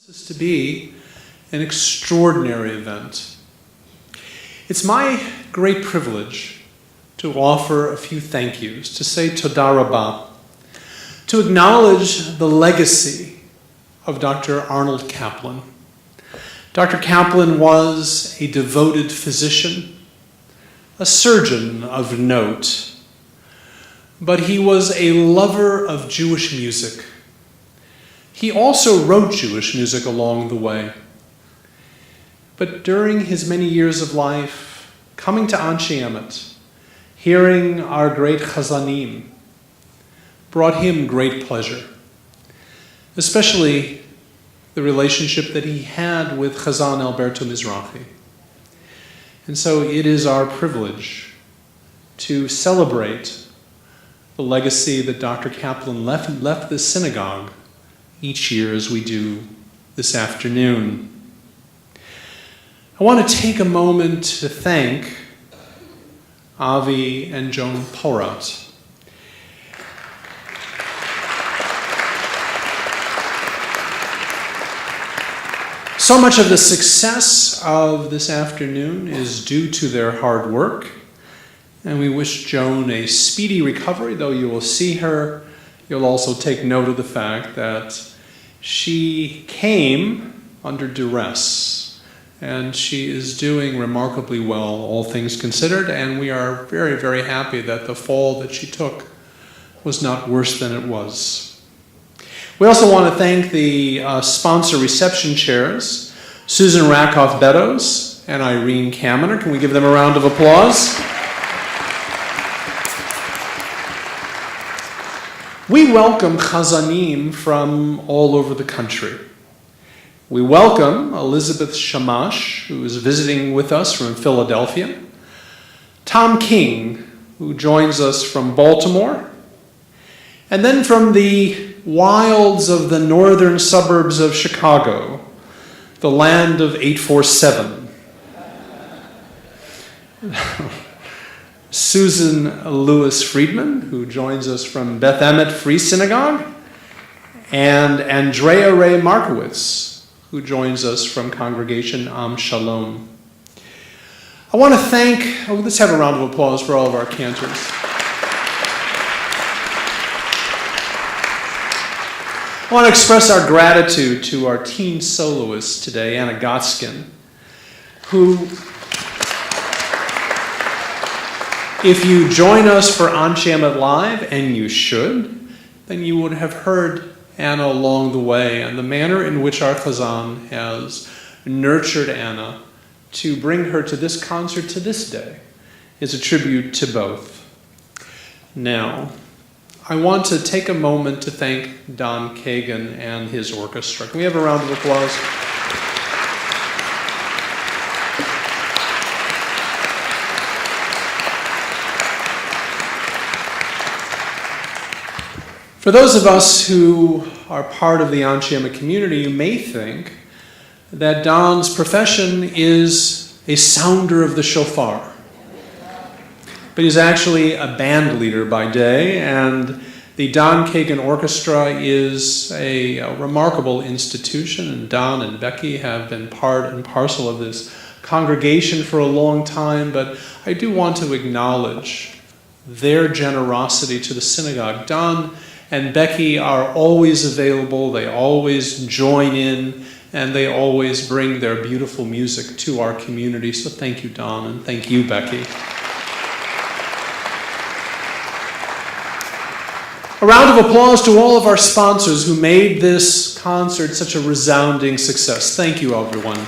This is to be an extraordinary event. It's my great privilege to offer a few thank yous, to say toda rabah, to acknowledge the legacy of Dr. Arnold Kaplan. Dr. Kaplan was a devoted physician, a surgeon of note, but he was a lover of Jewish music. He also wrote Jewish music along the way. But during his many years of life, coming to Anshe Emet, hearing our great chazanim, brought him great pleasure, especially the relationship that he had with Chazan Alberto Mizrahi. And so it is our privilege to celebrate the legacy that Dr. Kaplan left this synagogue each year as we do this afternoon. I want to take a moment to thank Avi and Joan Porat. So much of the success of this afternoon is due to their hard work, and we wish Joan a speedy recovery. Though you will see her, you'll also take note of the fact that she came under duress, and she is doing remarkably well, all things considered, and we are very, very happy that the fall that she took was not worse than it was. We also want to thank the sponsor reception chairs, Susan Rakoff-Beddoes and Irene Kamener. Can we give them a round of applause? We welcome chazanim from all over the country. We welcome Elizabeth Shamash, who is visiting with us from Philadelphia, Tom King, who joins us from Baltimore, and then from the wilds of the northern suburbs of Chicago, the land of 847. Susan Lewis Friedman, who joins us from Beth Emet Free Synagogue, and Andrea Ray Markowitz, who joins us from Congregation Am Shalom. I want to thank, let's have a round of applause for all of our cantors. I want to express our gratitude to our teen soloist today, Anna Gotskin, who, if you join us for Anshe Emet Live, and you should, then you would have heard Anna along the way and the manner in which our Chazan has nurtured Anna to bring her to this concert to this day is a tribute to both. Now, I want to take a moment to thank Don Kagan and his orchestra. Can we have a round of applause? For those of us who are part of the Anshe Emet community, you may think that Don's profession is a sounder of the shofar. But he's actually a band leader by day, and the Don Kagan Orchestra is a remarkable institution, and Don and Becky have been part and parcel of this congregation for a long time, but I do want to acknowledge their generosity to the synagogue. Don and Becky are always available, they always join in, and they always bring their beautiful music to our community. So thank you, Don, and thank you, Becky. A round of applause to all of our sponsors who made this concert such a resounding success. Thank you, everyone.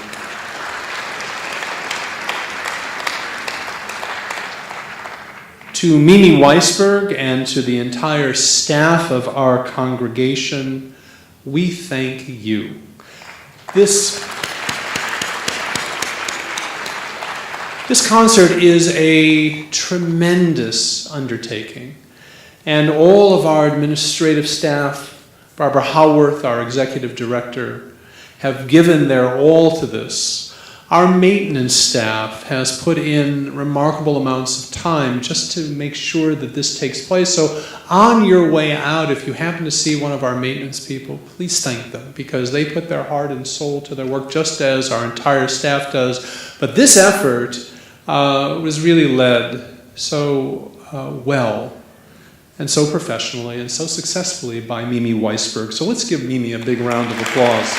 To Mimi Weisberg and to the entire staff of our congregation, we thank you. This concert is a tremendous undertaking. And all of our administrative staff, Barbara Howarth, our executive director, have given their all to this. Our maintenance staff has put in remarkable amounts of time just to make sure that this takes place. So on your way out, if you happen to see one of our maintenance people, please thank them, because they put their heart and soul to their work just as our entire staff does. But this effort was really led so well and so professionally and so successfully by Mimi Weisberg. So let's give Mimi a big round of applause.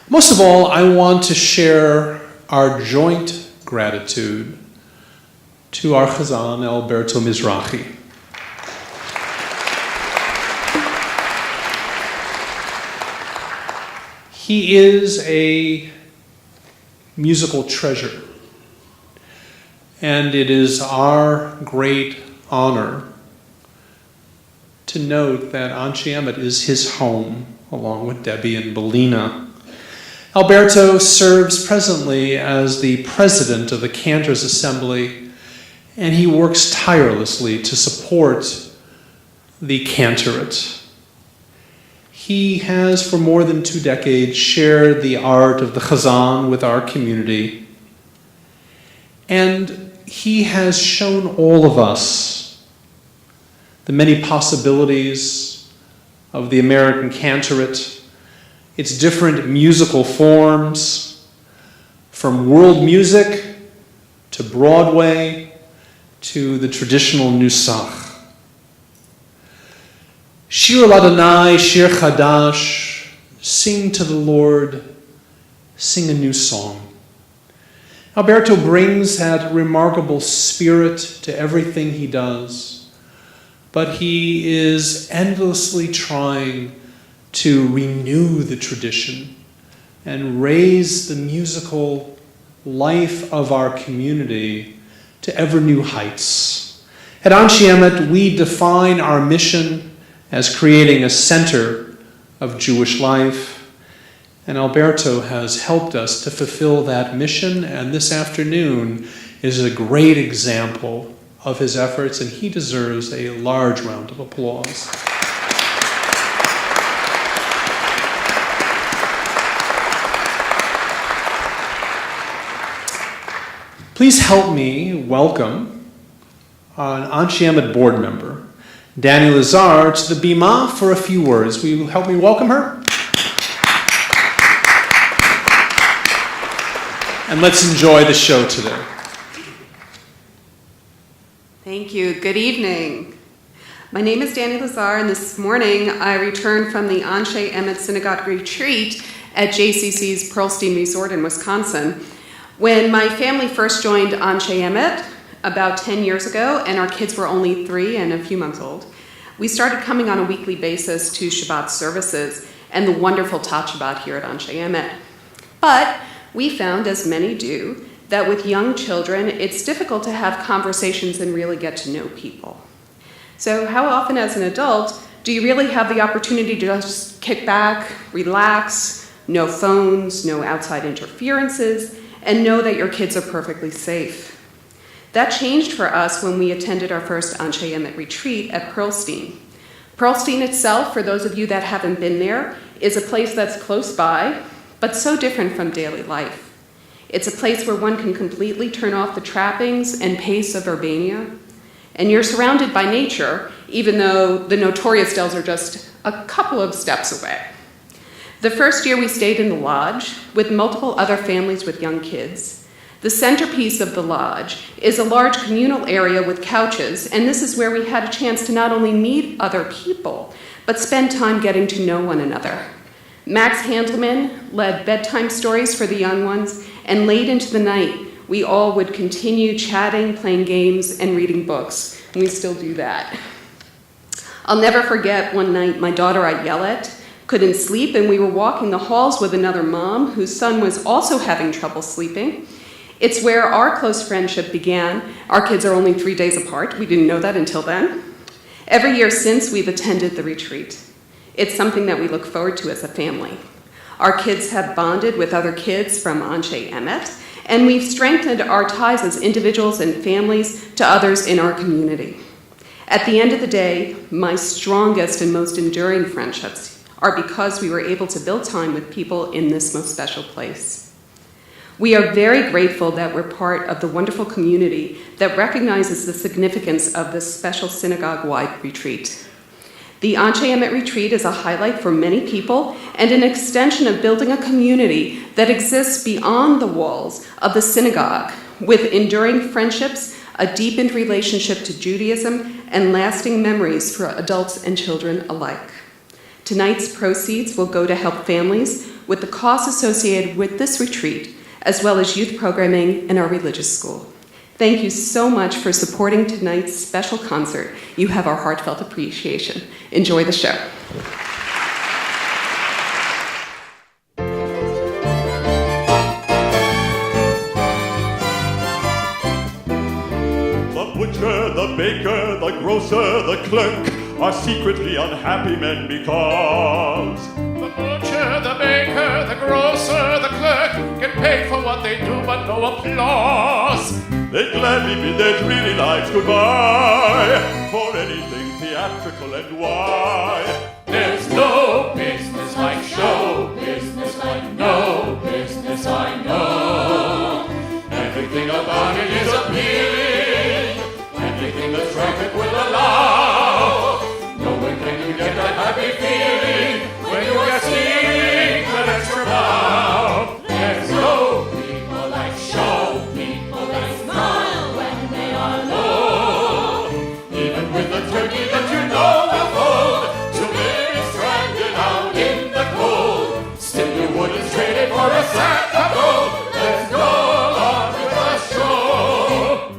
Most of all, I want to share our joint gratitude to our Chazan, Alberto Mizrahi. He is a musical treasure, and it is our great honor to note that Anshe Emet is his home, along with Debbie and Belina. Alberto serves presently as the president of the Cantors Assembly, and he works tirelessly to support the cantorate. He has, for more than 2 decades, shared the art of the Chazan with our community, and he has shown all of us the many possibilities of the American cantorate, its different musical forms, from world music to Broadway to the traditional Nusach. Shir Ladonai, Shir Chadash, sing to the Lord, sing a new song. Alberto brings that remarkable spirit to everything he does, but he is endlessly trying to renew the tradition and raise the musical life of our community to ever new heights. At Anshe Emet, we define our mission as creating a center of Jewish life, and Alberto has helped us to fulfill that mission, and this afternoon is a great example of his efforts, and he deserves a large round of applause. Please help me welcome an Anshe Emet board member, Danny Lazar, to the bima for a few words. Will you help me welcome her? And let's enjoy the show today. Thank you. Good evening. My name is Danny Lazar, and this morning I returned from the Anshe Emet Synagogue retreat at JCC's Pearlstein Resort in Wisconsin. When my family first joined Anshe Emet about 10 years ago, and our kids were only 3 and a few months old, we started coming on a weekly basis to Shabbat services and the wonderful Tat Shabbat here at Anshe Emet. But we found, as many do, that with young children, it's difficult to have conversations and really get to know people. So how often as an adult do you really have the opportunity to just kick back, relax, no phones, no outside interferences, and know that your kids are perfectly safe? That changed for us when we attended our first Anshe Emet retreat at Pearlstein. Pearlstein itself, for those of you that haven't been there, is a place that's close by, but so different from daily life. It's a place where one can completely turn off the trappings and pace of Urbania, and you're surrounded by nature, even though the notorious dells are just a couple of steps away. The first year we stayed in the lodge with multiple other families with young kids. The centerpiece of the lodge is a large communal area with couches, and this is where we had a chance to not only meet other people, but spend time getting to know one another. Max Handelman led bedtime stories for the young ones, and late into the night, we all would continue chatting, playing games, and reading books, and we still do that. I'll never forget one night my daughter Ayelet couldn't sleep, and we were walking the halls with another mom whose son was also having trouble sleeping. It's where our close friendship began. Our kids are only 3 days apart. We didn't know that until then. Every year since, we've attended the retreat. It's something that we look forward to as a family. Our kids have bonded with other kids from Anshe Emet, and we've strengthened our ties as individuals and families to others in our community. At the end of the day, my strongest and most enduring friendships are because we were able to build time with people in this most special place. We are very grateful that we're part of the wonderful community that recognizes the significance of this special synagogue-wide retreat. The Anshe Emet retreat is a highlight for many people and an extension of building a community that exists beyond the walls of the synagogue, with enduring friendships, a deepened relationship to Judaism, and lasting memories for adults and children alike. Tonight's proceeds will go to help families with the costs associated with this retreat, as well as youth programming in our religious school. Thank you so much for supporting tonight's special concert. You have our heartfelt appreciation. Enjoy the show. The butcher, the baker, the grocer, the clerk are secretly unhappy men because the butcher, the baker, the grocer, the clerk get paid for what they do but no applause. they gladly bid their dreary lives goodbye for anything theatrical, and why? There's no business like show business, like no business I know. Everything about it is appealing, everything the traffic will allow. Nowhere can you get that happy feeling when you are seeing that extra bow. There's no people like show people that smile when they are low. Even with the turkey that you know will fold, to live stranded out in the cold. Still you wouldn't trade it for a sack of gold. Let's go on with the show.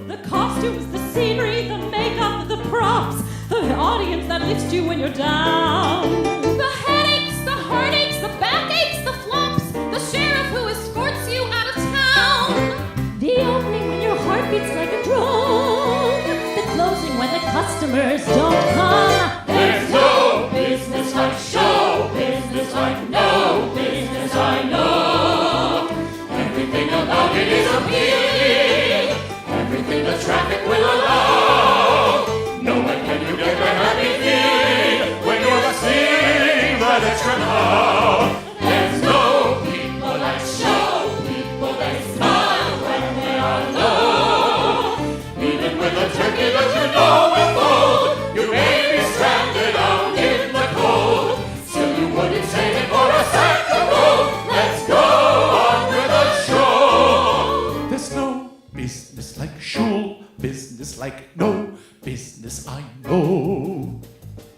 The costumes, the scenery, the makeup, the props, the audience that lifts you when you're down. The headaches, the heartaches, the backaches, the flops, the sheriff who escorts you out of town. The opening when your heart beats like a drum. The closing when the customers don't come. There's no business like show business, like no business I know. Everything about it is appealing, everything the traffic will allow. Nowhere can you get that happy feeling when you're seeing that extra now. There's no people like show people that smile when they are low. Even with a turkey that you know will fold, you may be stranded out in the cold. Still you wouldn't trade it for a sack of gold. Let's go on with the show. There's no business like shul, business like no business I know.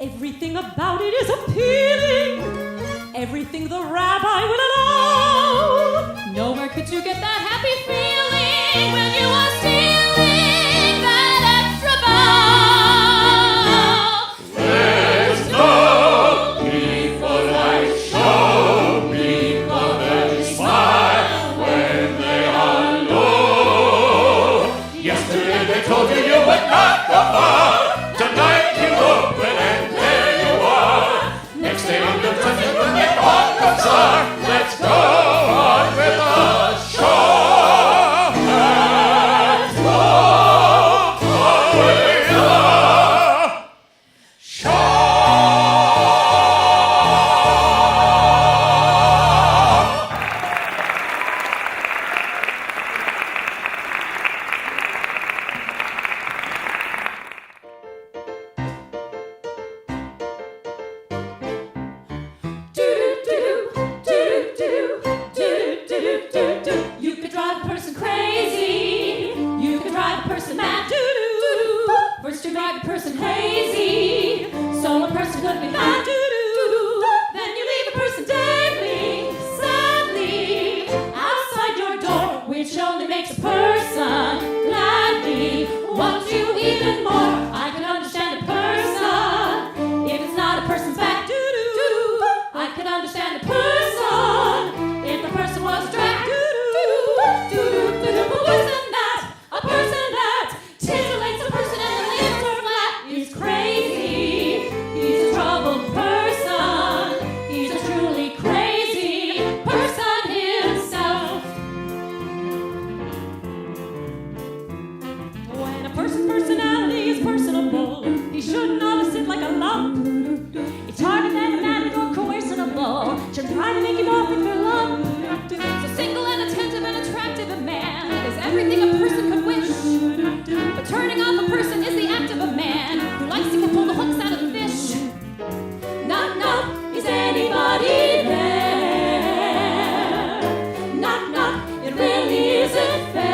Everything about it is appealing, everything the rabbi will allow. Nowhere could you get that happy feeling when you are stealing that extra bow. There's no people like show people that smile when they are low. Yesterday they told you you would not go far. Tonight you open and there you are. Next day on your dressing room they call the star. Let's go on with the show. wrong. It's harder than a man or coercible. She'll try to make you off with her love. So single and attentive and attractive a man is everything a person could wish. But turning off a person is the act of a man who likes to pull the hooks out of the fish. Knock, knock, is anybody there? Knock, knock, it really isn't fair.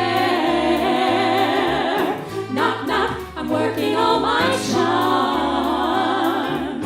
Knock, knock, I'm working all my charms.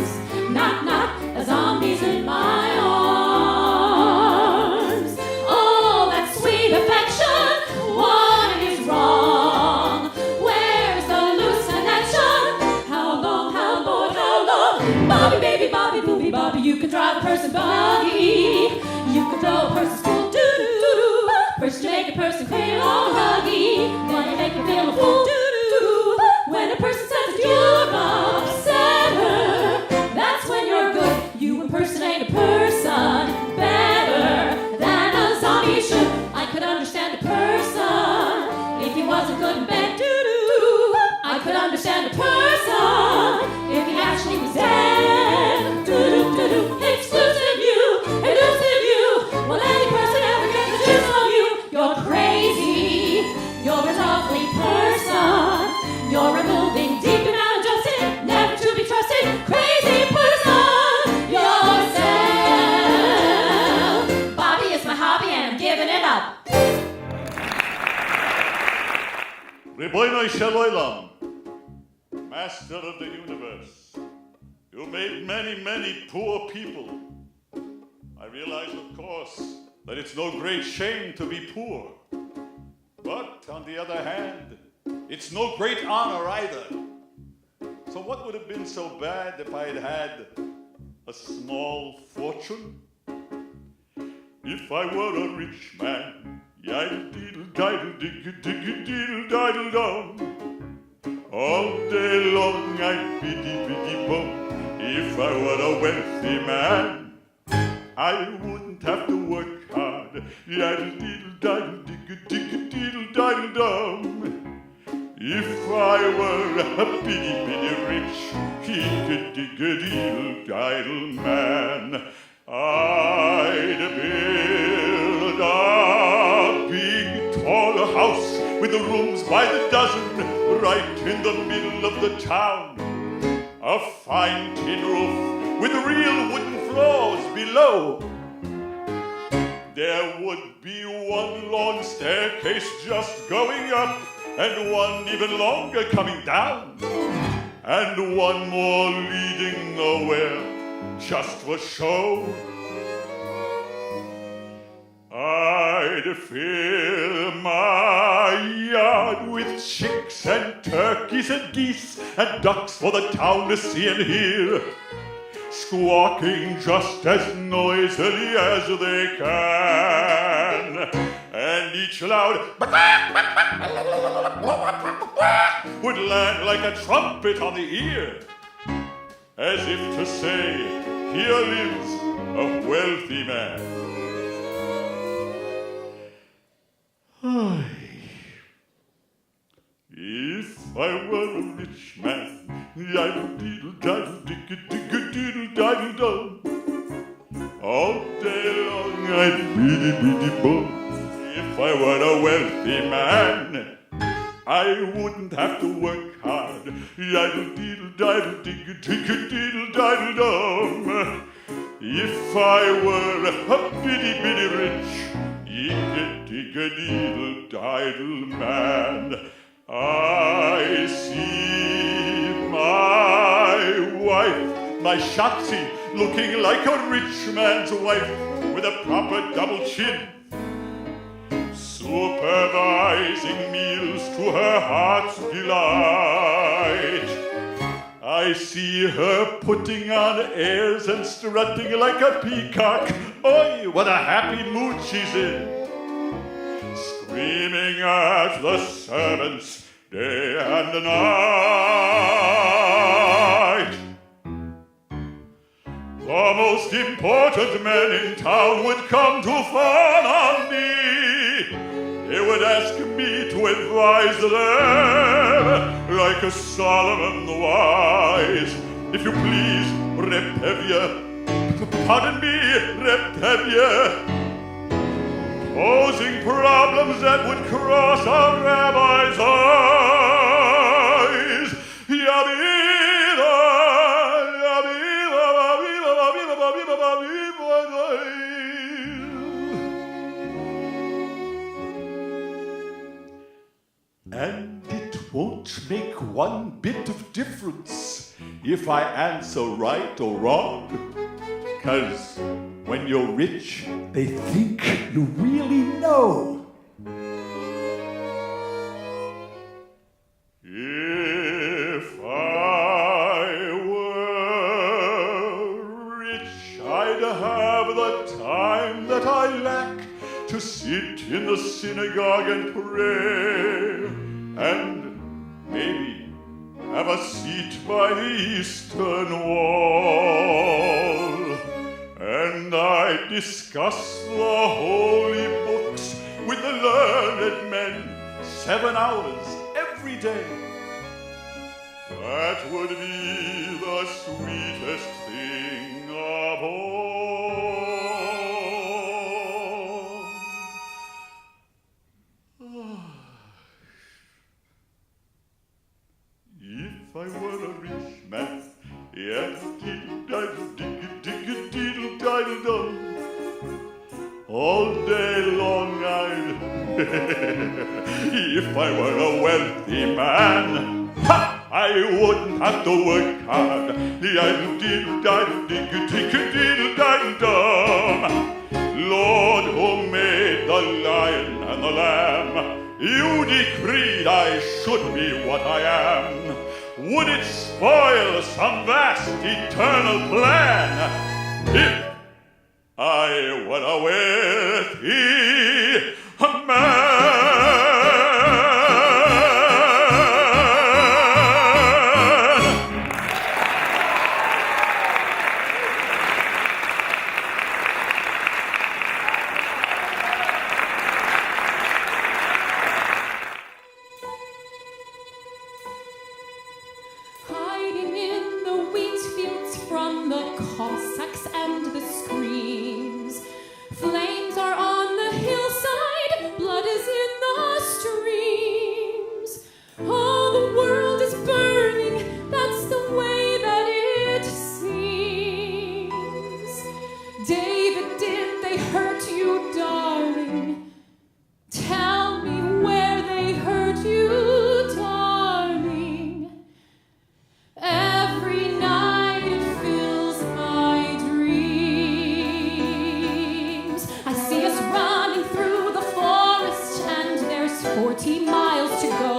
Knock, knock, a zombie's in my arms. Oh, that sweet affection, what is wrong? Where's the loose connection? How long, how long, how long? Bobby, baby, Bobby, booby, Bobby, you can drive a person buggy. You can throw a person school, doo-doo-doo. First you make a person cradle all huggy. Then you make him feel a fool, doo-doo-doo. When a person says that you're upset her, that's when you're good. You impersonate a person better than a zombie should. I could understand a person if he wasn't good in bed, doo-doo. I could understand a person if he actually was dead, doo-doo-doo-doo. Exclusive you, elusive you. Will any person ever get the juice of you? You're crazy, you're a lovely person. You're removing deep and maladjusted, never to be trusted, crazy person yourself. Bobby is my hobby and I'm giving it up. Ribono shel olam, Master of the universe, you made many, many poor people. I realize, of course, that it's no great shame to be poor. But on the other hand, it's no great honor either. So what would have been so bad if I had had a small fortune? If I were a rich man, yiddle-diddle-diddle-diddle-diddle-diddle-dum. All day long I'd biddy-biddy-bum. If I were a wealthy man, I wouldn't have to work hard. Yiddle-diddle-diddle-diddle-diddle-diddle-dum. If I were a bitty-bitty rich, diddle-diddle man, I'd build a big, tall house with the rooms by the dozen right in the middle of the town. A fine tin roof with real wooden floors below. There would be one long staircase just going up, and one even longer coming down, and one more leading nowhere, just for show. I'd fill my yard with chicks and turkeys and geese and ducks for the town to see and hear, squawking just as noisily as they can. And each loud would land like a trumpet on the ear, as if to say, here lives a wealthy man. If I were a rich man, yiddle-diddle-diddle-diddle-diddle-diddle-dum. All day long I'd biddy-biddy-bum. If I were a wealthy man, I wouldn't have to work hard. Yiddle-diddle-diddle-diddle-diddle-dum. If I were a bitty-bitty rich, yiddle-diddle man, I see my wife, my Shotzi, looking like a rich man's wife with a proper double chin, supervising meals to her heart's delight. I see her putting on airs and strutting like a peacock. Oi, what a happy mood she's in. Screaming at the servants day and night. The most important men in town would come to fawn on me. They would ask me to advise them, like a Solomon the wise. if you please, Repevia. Pardon me, Repevia. Posing problems that would cross a rabbi's eyes. Yabida, yabida, babida, babida, babida, babida. And it won't make one bit of difference if I answer right or wrong. 'Cause when you're rich, they think you really know. If I were rich, I'd have the time that I lack to sit in the synagogue and pray, and maybe have a seat by the eastern wall. And I discuss the holy books with the learned men 7 hours every day. That would be the sweetest thing of all. If I were a rich man, all day long I'd if I were a wealthy man, I wouldn't have to work hard. Lord, who made the lion and the lamb, you decreed I should be what I am. Would it spoil some vast eternal plan if I were a wealthy man? Hiding in the wheat fields from the Cossacks and the screams. Flames are on the hillside, blood is in the streams. Oh, the world is burning, that's the way that it seems. David, did they hurt you, darling? Tell me where they hurt you, darling. Every night it fills my dreams. I see us running through the forest, and there's 40 miles to go.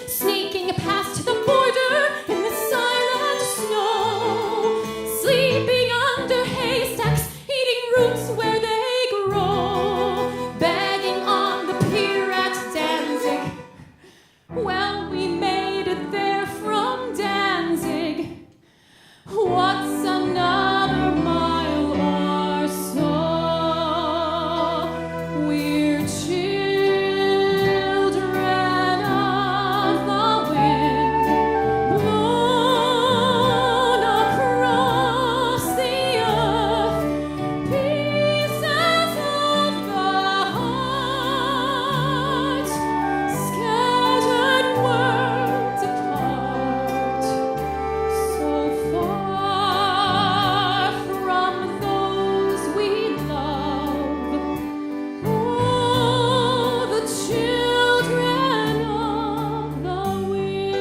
Sneaking past the border in the silent snow. Sleeping under haystacks, eating roots where they grow. Begging on the pier at Danzig. Well, we made it there from Danzig. What's another mile or so? We're children of the wind, blown across the earth, pieces of the heart, scattered worlds apart, so far from those we love. Oh, the children of the wind.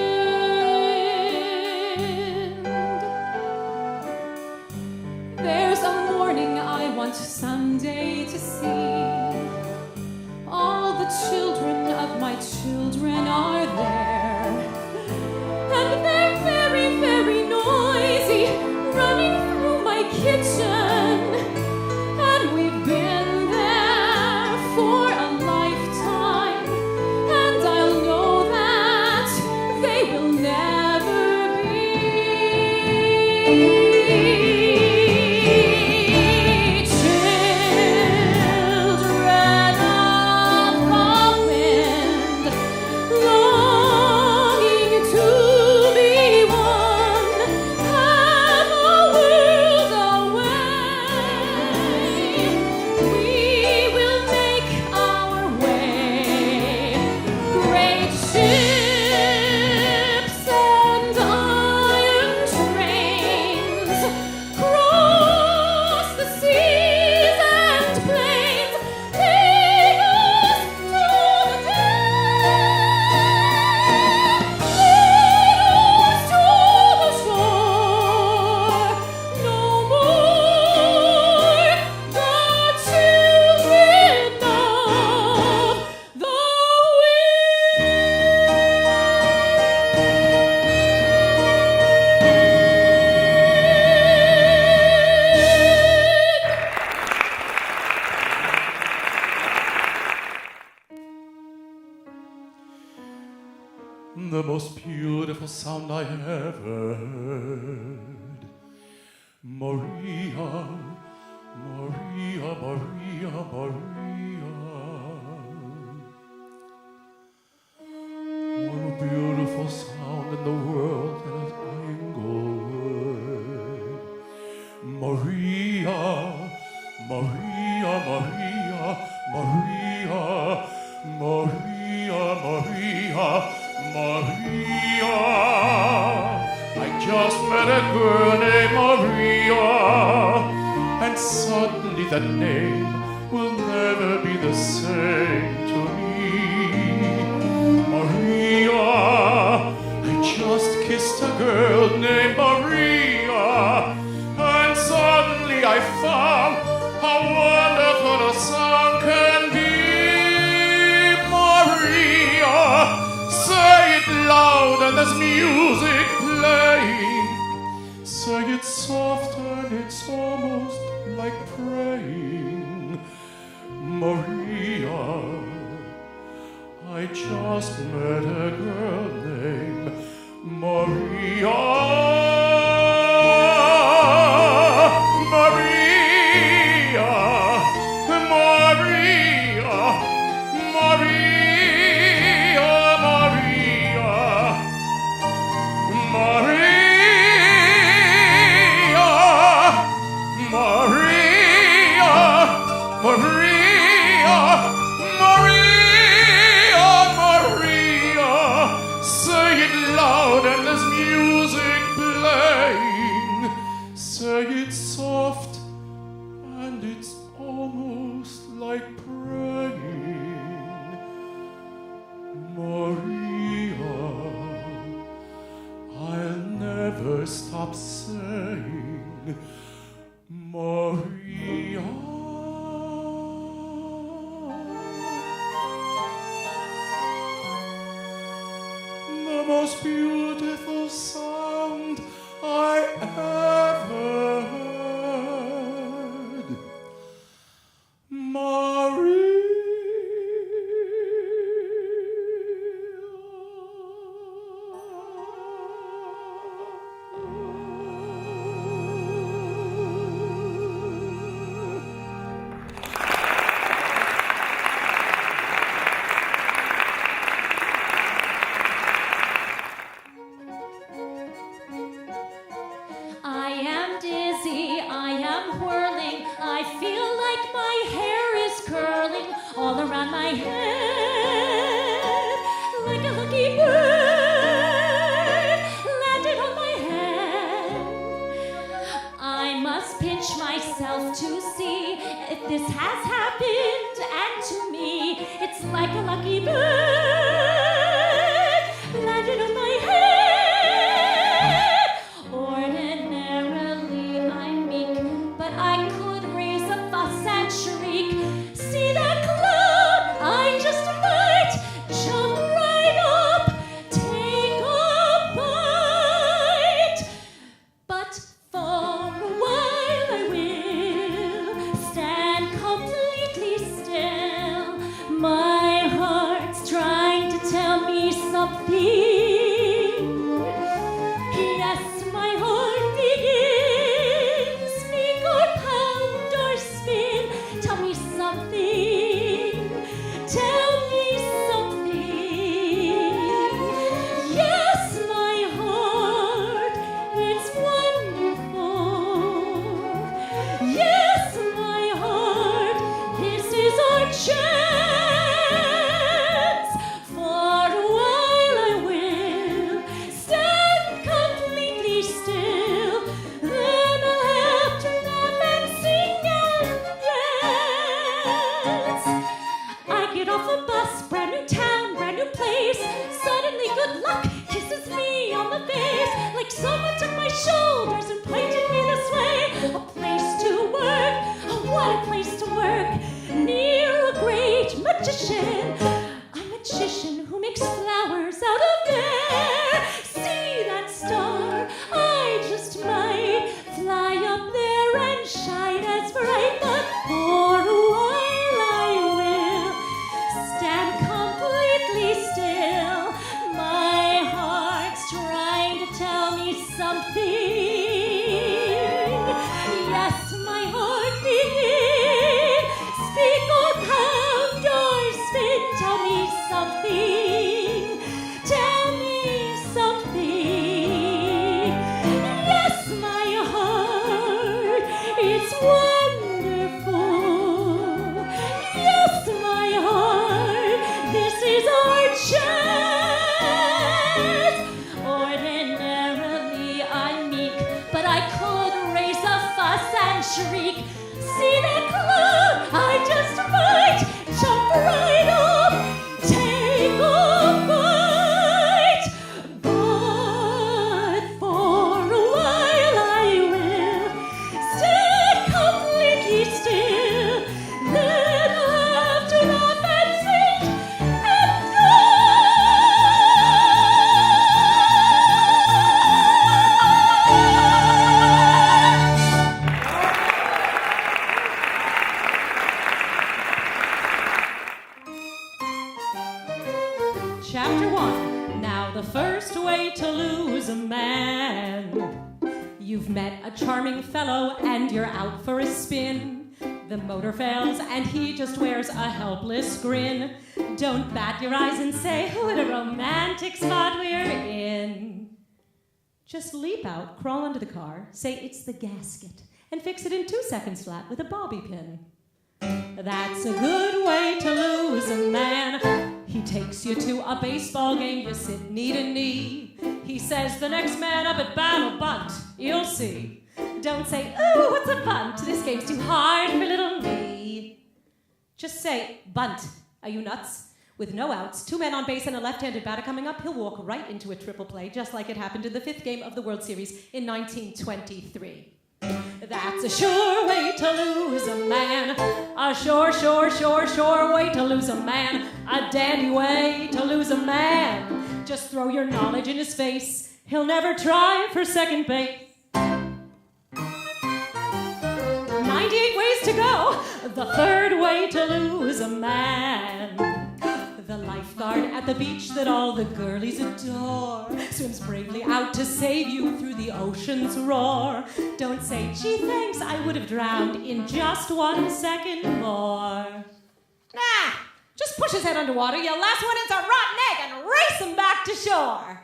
There's a morning I want someday to see. All the children of my children are there. And they're very, very noisy, running through my kitchen. And we've been there for a lifetime. And I'll know that they will never be. Children of the wind, the most beautiful sound I ever heard. Maria, Maria, Maria, Maria. One beautiful sound in the world in an Englewood. Maria, Maria, Maria, Maria, Maria, Maria, Maria. I just met a girl named Maria, and suddenly that name will never be the same to me. Maria, I just kissed a girl named Maria, and suddenly I found how wonderful a song can be. Maria, say it loud and there's music playing. Say it soft and it's almost like praying. Maria, I just met a girl named Maria. Maria, Maria, Maria, Maria, Maria, Maria, Maria, Maria, Maria. Say it loud and there's music playing. Say it soft and it's almost like praying. Maria, I'll never stop saying Maria. The most beautiful sound I ever heard. I am dizzy, I am whirling, I feel like my hair is curling all around my head, like a lucky bird landed on my head. I must pinch myself to see if this has happened, and to me it's like a lucky bird landed on my head. Ordinarily I'm meek, but I could raise a fuss and shriek. See that cloud? I just might jump right up, take a bite. But for a while I will stand completely still. My heart's trying to tell me something. Yes, my heart begins. Speak or pound or spin. Tell me something. Tell me something. Yes, my heart, it's wonderful. Yes, my heart, this is our chance. For a while I will stand completely still. Then I'll have to laugh and sing and dance. I get off a bus, brand new town, brand new place. Suddenly good luck kisses me on the face, like someone took my shoulders and pointed me this way. A place to work, oh, what a place to work, near a great magician. A magician who makes flowers out of air. See that star? I just might fly up there and shine as bright. But for a while I will stand completely still. My first way to lose a man. You've met a charming fellow and you're out for a spin. The motor fails and he just wears a helpless grin. Don't bat your eyes and say, what a romantic spot we're in. Just leap out, crawl under the car, say it's the gasket, and fix it in 2 seconds flat with a bobby pin. That's a good way to lose a man. He takes you to a baseball game, you sit knee to knee. He says the next man up at bat will bunt, you'll see. Don't say, ooh, what's a bunt? This game's too hard for little me. Just say, bunt. Are you nuts? With no outs, 2 men on base and a left-handed batter coming up, he'll walk right into a triple play, just like it happened in the 5th game of the World Series in 1923. That's a sure way to lose a man. A sure way to lose a man. A dandy way to lose a man. Just throw your knowledge in his face. He'll never try for second base. 98 ways to go. The third way to lose a man. The lifeguard at the beach that all the girlies adore swims bravely out to save you through the ocean's roar. Don't say, gee, thanks, I would have drowned in just 1 second more. Nah, just push his head underwater, yell, last one in's a rotten egg, and race him back to shore.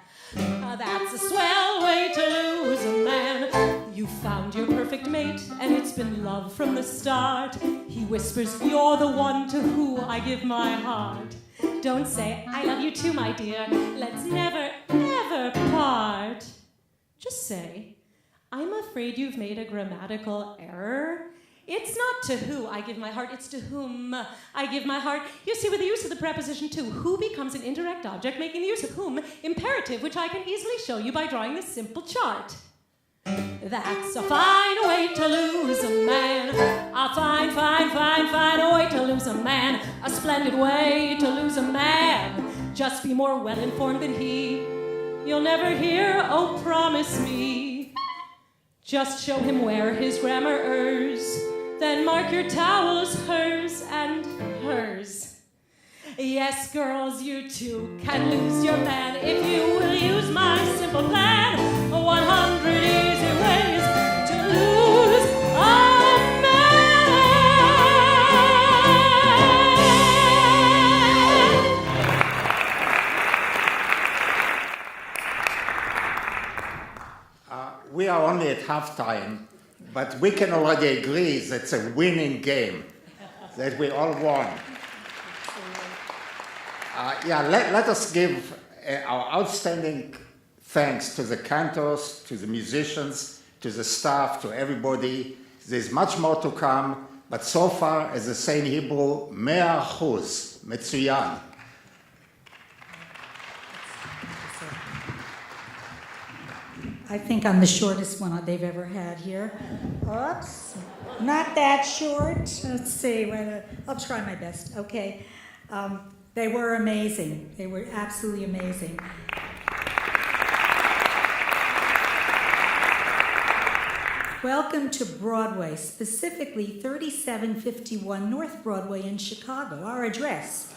That's a swell way to lose a man. You found your perfect mate, and it's been love from the start. He whispers, you're the one to who I give my heart. Don't say, I love you too, my dear. Let's never, ever part. Just say, I'm afraid you've made a grammatical error. It's not to who I give my heart, it's to whom I give my heart. You see, with the use of the preposition to, who becomes an indirect object, making the use of whom imperative, which I can easily show you by drawing this simple chart. That's a fine way to lose a man. A fine way to lose a man. A splendid way to lose a man. Just be more well-informed than he. You'll never hear, oh, promise me. Just show him where his grammar errs. Then mark your towels hers and hers. Yes, girls, you too can lose your man if you will use my simple plan. 100 easy ways to lose a man. We are only at halftime, but we can already agree that it's a winning game, that we all won. Let us give our outstanding thanks to the Cantors, to the musicians, to the staff, to everybody. There's much more to come, but so far, as they say in Hebrew, 100%, מצוין. I think I'm the shortest one they've ever had here. Oops, not that short. Let's see, I'll try my best. Okay, they were amazing. They were absolutely amazing. Welcome to Broadway, specifically 3751 North Broadway in Chicago, our address.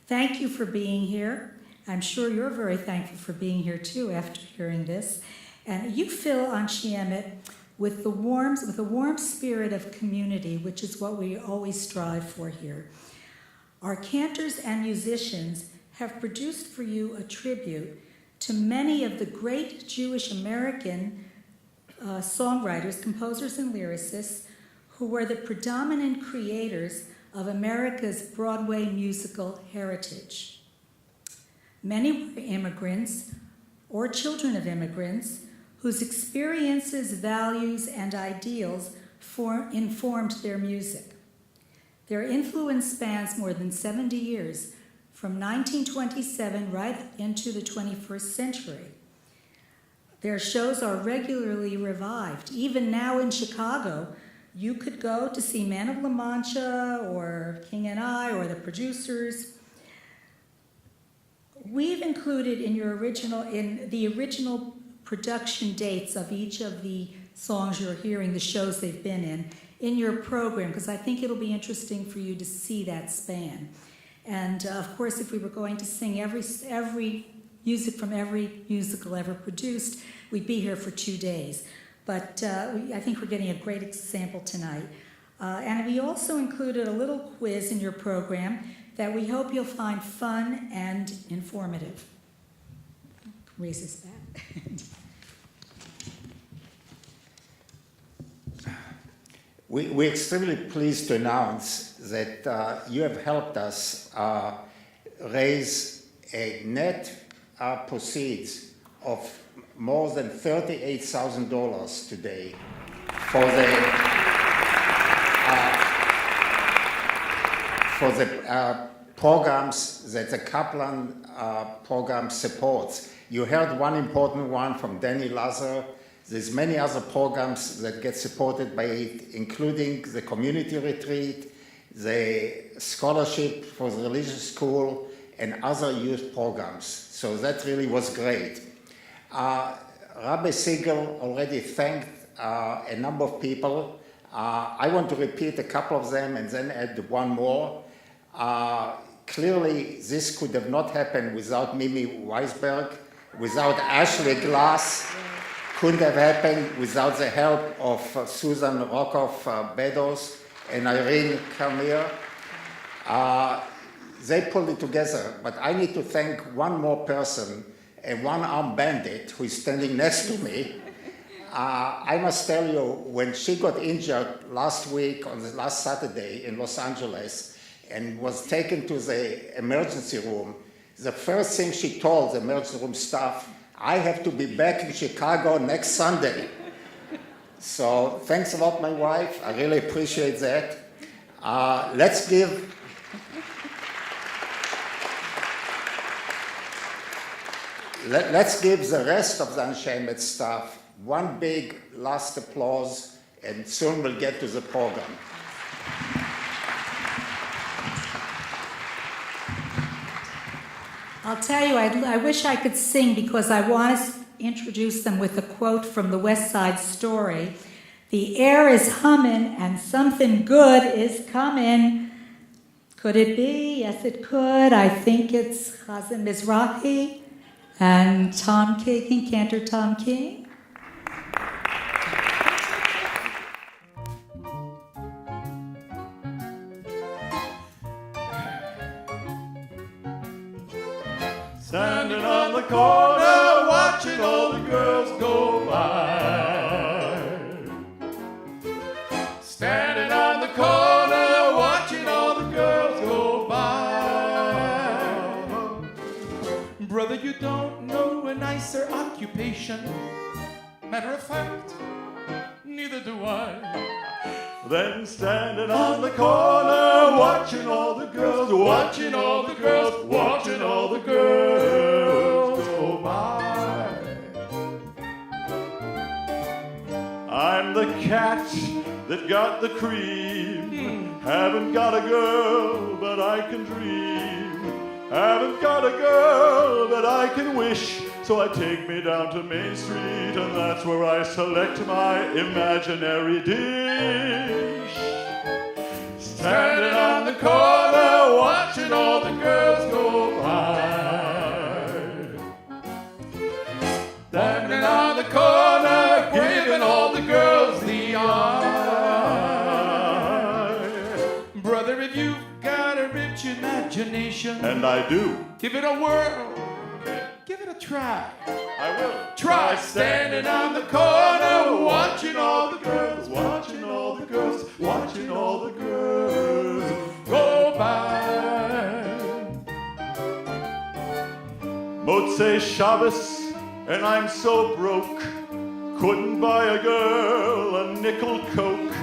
Thank you for being here. I'm sure you're very thankful for being here too after hearing this. And you fill Anshe Emet with a warm spirit of community, which is what we always strive for here. Our cantors and musicians have produced for you a tribute to many of the great Jewish American songwriters, composers, and lyricists who were the predominant creators of America's Broadway musical heritage. Many were immigrants or children of immigrants whose experiences, values, and ideals informed their music. Their influence spans more than 70 years, from 1927 right into the 21st century. Their shows are regularly revived. Even now in Chicago, you could go to see Man of La Mancha or King and I or The Producers. We've included in the original production dates of each of the songs you're hearing, the shows they've been in your program, because I think it'll be interesting for you to see that span. And of course, if we were going to sing every music from every musical ever produced, we'd be here for 2 days. But I think we're getting a great example tonight. And we also included a little quiz in your program that we hope you'll find fun and informative. Raise this back. We're extremely pleased to announce that you have helped us raise a net proceeds of more than $38,000 today for the programs that the Kaplan program supports. You heard one important one from Danny Lazar. There's many other programs that get supported by it, including the community retreat, the scholarship for the religious school, and other youth programs. So that really was great. Rabbi Siegel already thanked a number of people. I want to repeat a couple of them and then add one more. Clearly, this could have not happened without Mimi Weisberg, without Ashley Glass. Couldn't have happened without the help of Susan Rokoff-Bedos and Irene Carmier. They pulled it together, but I need to thank one more person, a one-armed bandit who is standing next to me. I must tell you, when she got injured last week, on the last Saturday in Los Angeles, and was taken to the emergency room, the first thing she told the emergency room staff, I have to be back in Chicago next Sunday. So thanks a lot, my wife. I really appreciate that. Let's give the rest of the Anshe Emet staff one big last applause, and soon we'll get to the program. I'll tell you, I wish I could sing because I want to introduce them with a quote from the West Side Story. The air is humming and something good is coming. Could it be? Yes, it could. I think it's Chazan Mizrahi and Tom King, Cantor Tom King. Standing on the corner, watching all the girls go by. Standing on the corner, watching all the girls go by. Brother, you don't know a nicer occupation. Matter of fact, neither do I. Then standing on the corner, watching all the girls, watching all the girls, watching all the girls go by. I'm the cat that got the cream. Haven't got a girl, but I can dream. Haven't got a girl, but I can wish. So I take me down to Main Street, and that's where I select my imaginary dish. Standing on the corner, watching all the girls go by. Standing on the corner, giving all the girls the eye. Brother, if you've got a rich imagination, And I do. give it a whirl. Give it a try. I will. Try standing on the corner, watching all the girls, watching all the girls, watching all the girls go by. Motzei Shabbos, and I'm so broke, couldn't buy a girl a nickel Coke.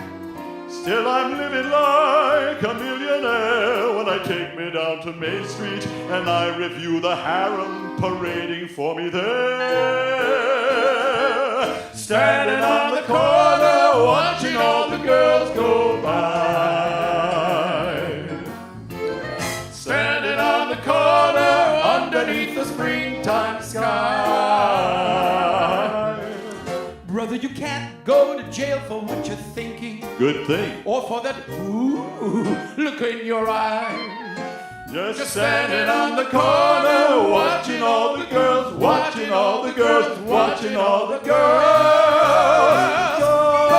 Still I'm living like a millionaire when I take me down to Main Street and I review the harem parading for me there. Standing on the corner, watching all the girls go by. Standing on the corner, underneath the springtime sky. Brother, you can't go to jail for what you're thinking, Good thing. or for that ooh look in your eye. Just standing on the corner, watching all the girls, watching all the girls, watching all the girls go by.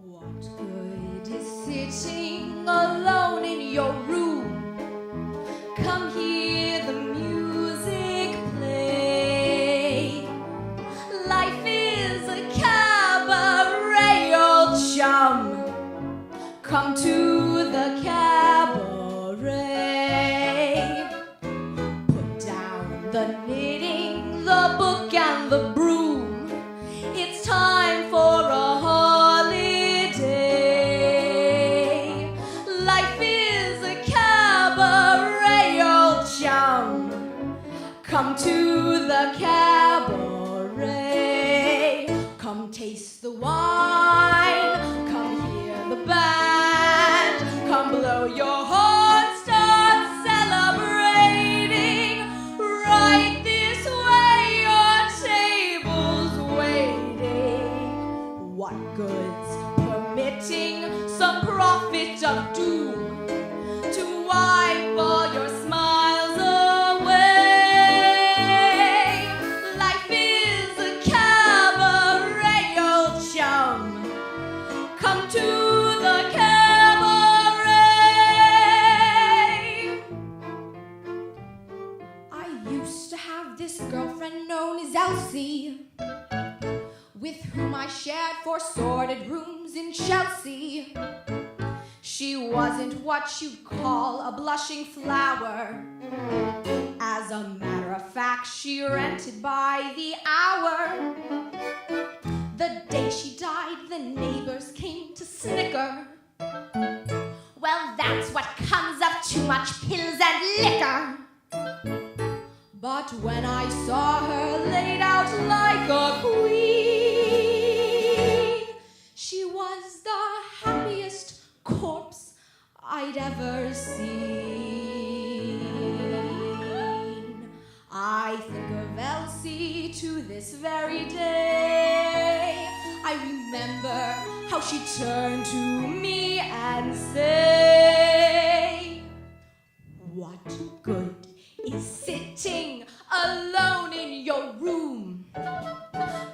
What good is sitting alone in your room? Come hear the music play. Life is a cabaret, old chum. Come to the cabaret. Put down the knitting, the book, and the broom. It's time for a holiday. Life is a cabaret, old chum. Come to the cabaret. Come taste the wine. Come hear the band. Come blow your horn. Start celebrating. Right this way, your table's waiting. What good's permitting some prophet of doom to wipe all your smiles away? Life is a cabaret, old chum. Come to the cabaret. I used to have this girlfriend known as Elsie, with whom I shared 4 sordid rooms in Chelsea. She wasn't what you'd call a blushing flower. As a matter of fact, she rented by the hour. The day she died, the neighbors came to snicker. Well, that's what comes of too much pills and liquor. But when I saw her laid out like a queen, she was the happiest corpse I'd ever seen. I think of Elsie to this very day. I remember how she turned to me and say, what good is sitting alone in your room?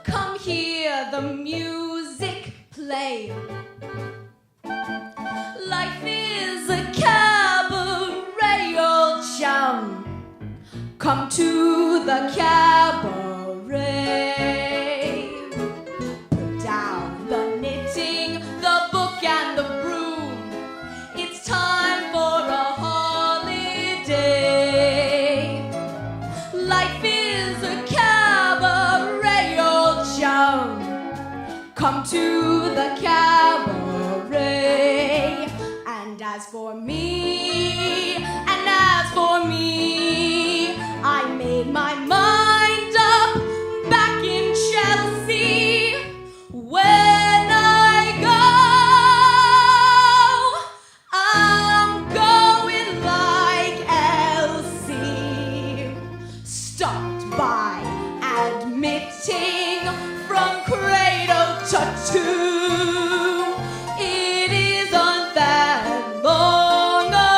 Come hear the music play. Life is a cabaret, old chum. Come to the cabaret. Put down the knitting, the book, and the broom. It's time for a holiday. Life is a cabaret, old chum. Come to the cabaret. And as for me, I made my mind up back in Chelsea. When I go, I'm going like Elsie. Stopped by admitting from cradle to tomb. It isn't that long ago.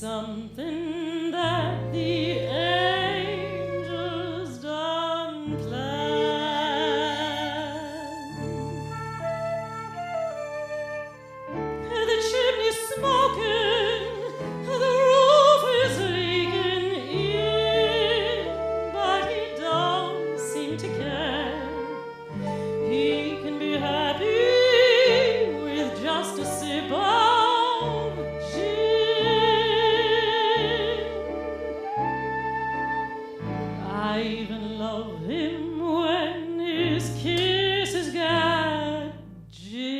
something that the angels done plan. The chimney's smoking, the roof is leaking in, but he don't seem to care. He can be happy with just a sip of gin. I even love him when his kisses got gin.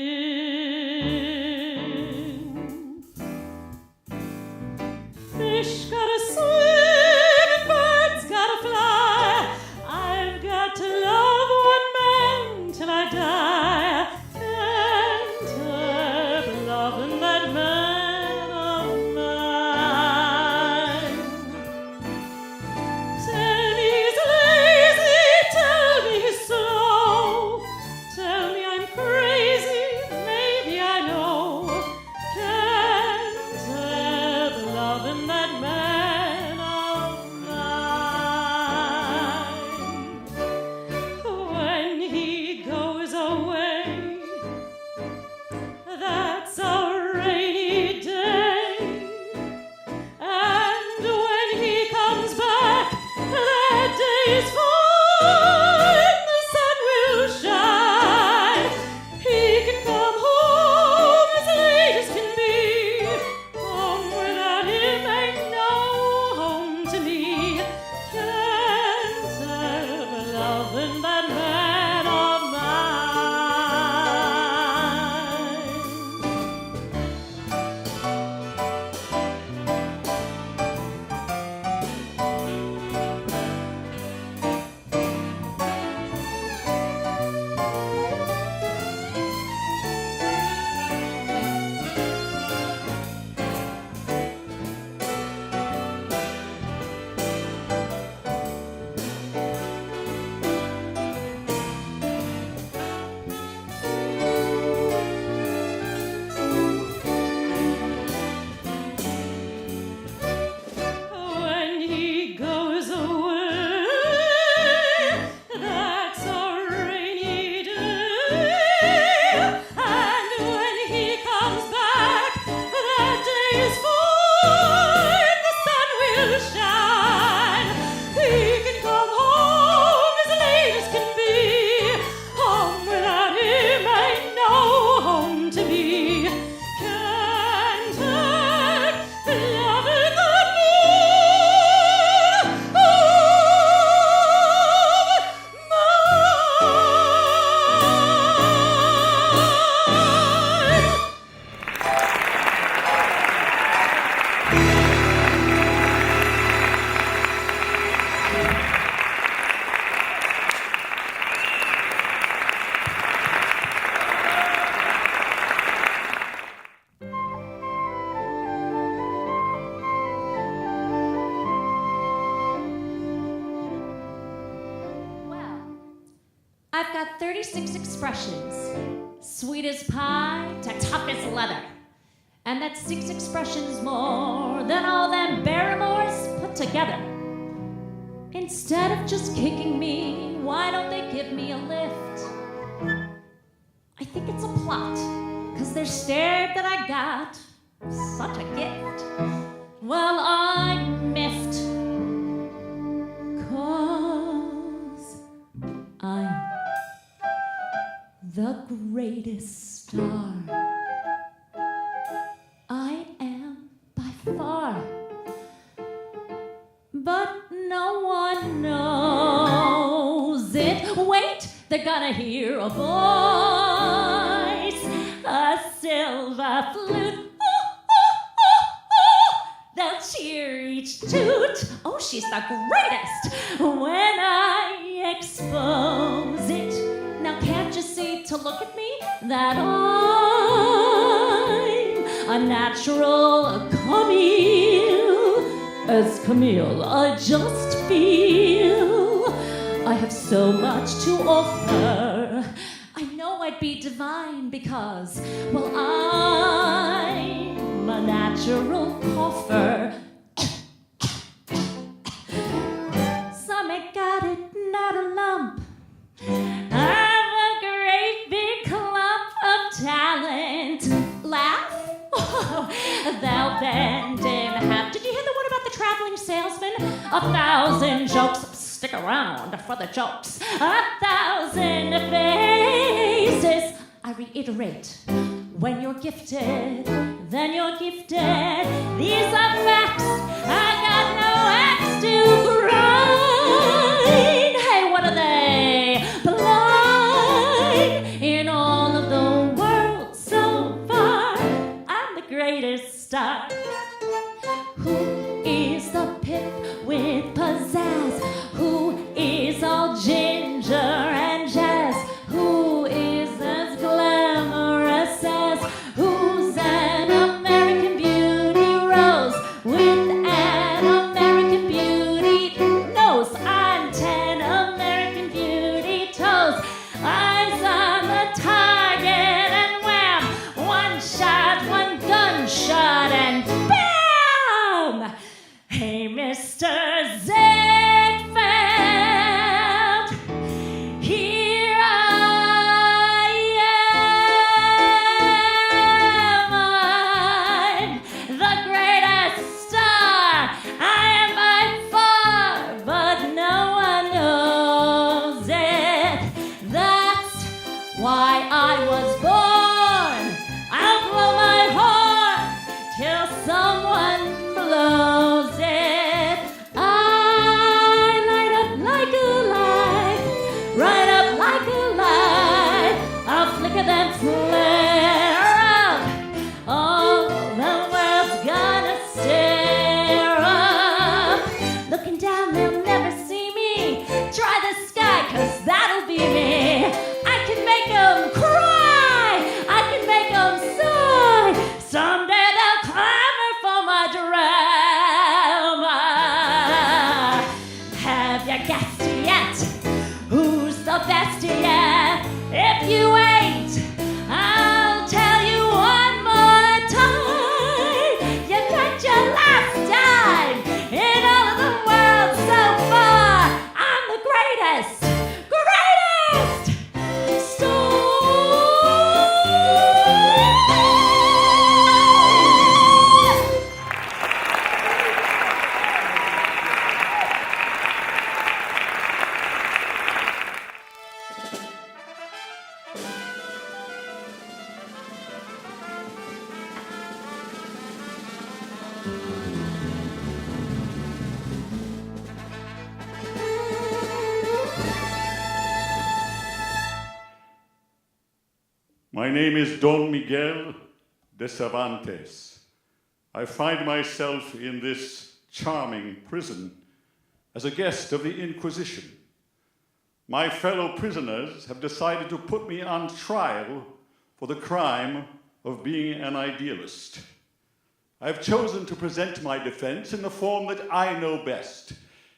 Fish gotta swim, birds gotta fly. I've got to love one man till I die. Can't help loving that man of mine. Tell me he's lazy, tell me he's slow, tell me I'm crazy, maybe I know. Can't help loving that man of mine. When he goes away, that's a rainy day. And when he comes back, that day is fine. The sun will shine. He can come home as late as can be. Home without him ain't no home to me. Can't help loving that man of mine. When he goes away, that's a rainy day. And when he comes back, that day is fine. The sun will shine. He can come home as late as can be. Home without him ain't no home to me. Can't help loving the Well, I've got 36 expressions. Sweet as pie to tough as leather. And that's 6 expressions more than all them Barrymores put together. Instead of just kicking me, why don't they give me a lift? I think it's a plot, 'cause they're scared that I got such a gift. Well, I'm miffed, 'cause I'm the greatest star. I am by far. But no one knows it. Wait, they're gonna hear a voice, a silver flute. Ooh, ooh, ooh, ooh. They'll cheer each toot. Oh, she's the greatest when I expose it. Now can't you see to look at me that I'm a natural Camille? As Camille, I just feel I have so much to offer. I know I'd be divine because, well, I'm a a natural cougher. Some ain't got it, not a lump. I'm a great big clump of talent. Laugh? Thou bend in half. Did you hear the one about the traveling salesman? 1,000 jokes. Stick around for the jokes. 1,000 faces. I reiterate, when you're gifted, then you're gifted. These are facts. I got no axe to grind. Hey, what are they? Blind in all of the world so far. I'm the greatest star. Who is the pip with pizzazz? Who is all ginger and jazz? Who is as glamorous as? Who's an American beauty rose with an American beauty nose? I'm 10 American beauty toes. Eyes on the target and wham! One shot, one gunshot and bam! Hey, Mr. Ziegfeld, here I am. I'm the greatest star. I am by far, but no one knows it. That's why I was born. I'll blow my horn till someone blows it. I light up like a light, right up like a light. I'll flicker then flare up. All the world's gonna stare up. Looking down, they'll never see me. Try the sky, 'cause that'll be me. I can make them cry, I can make them sigh. Someday they'll clamor for my drama. Have you guessed yet? Who's the best yet? If you ain't, I'll tell you one more time. You got your last time in all of the world so far. I'm the greatest star. My name is Don Miguel de Cervantes. I find myself in this charming prison as a guest of the Inquisition. My fellow prisoners have decided to put me on trial for the crime of being an idealist. I have chosen to present my defense in the form that I know best,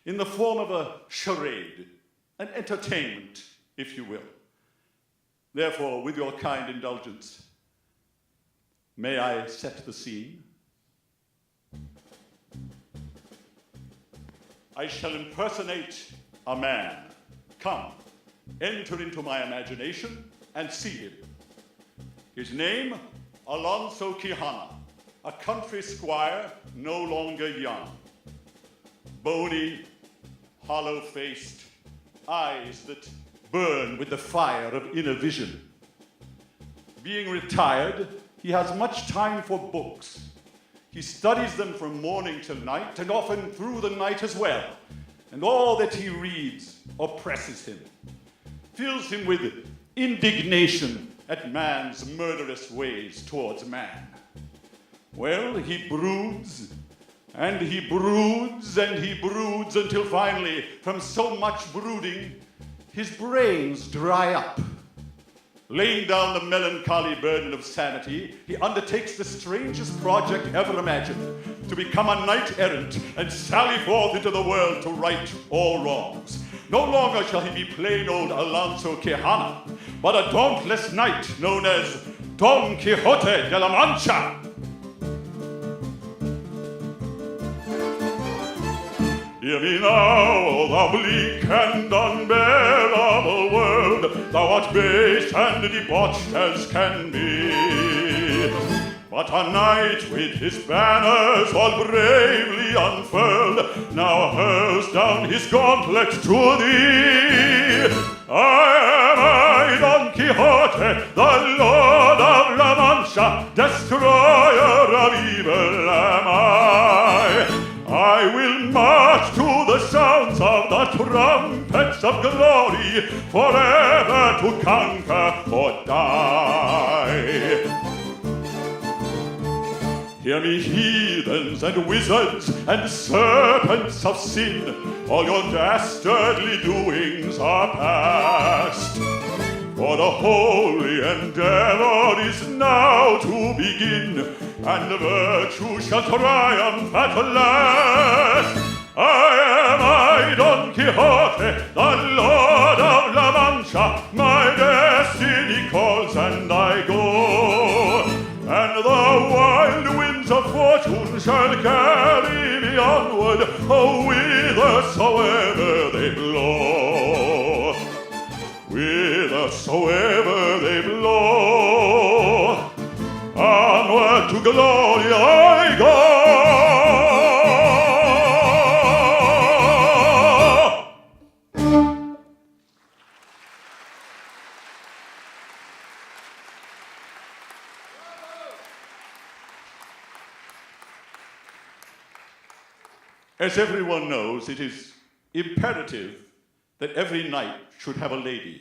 in the form of a charade, an entertainment, if you will. Therefore, with your kind indulgence, may I set the scene? I shall impersonate a man. Come, enter into my imagination and see him. His name, Alonso Quijana, a country squire no longer young. Bony, hollow-faced, eyes that burn with the fire of inner vision. Being retired, he has much time for books. He studies them from morning till night, and often through the night as well. And all that he reads oppresses him, fills him with indignation at man's murderous ways towards man. Well, he broods, and he broods, and he broods, until finally, from so much brooding, his brains dry up. Laying down the melancholy burden of sanity, he undertakes the strangest project ever imagined, to become a knight-errant and sally forth into the world to right all wrongs. No longer shall he be plain old Alonso Quijana, but a dauntless knight known as Don Quixote de la Mancha. Hear me now, O thou bleak and unbearable world, thou art base and debauched as can be. But a knight with his banners all bravely unfurled now hurls down his gauntlet to thee. I, Don Quixote, the Lord of La Mancha, destroyer of evil am I. I will march to the sounds of the trumpets of glory, forever to conquer or die. Hear me, heathens and wizards and serpents of sin, all your dastardly doings are past. For the holy endeavor is now to begin, and virtue shall triumph at last. I, Don Quixote, the Lord of La Mancha, my destiny calls and I go. And the wild winds of fortune shall carry me onward, oh, whithersoever they blow. Whithersoever they blow, onward to glory I go. As everyone knows, it is imperative that every knight should have a lady.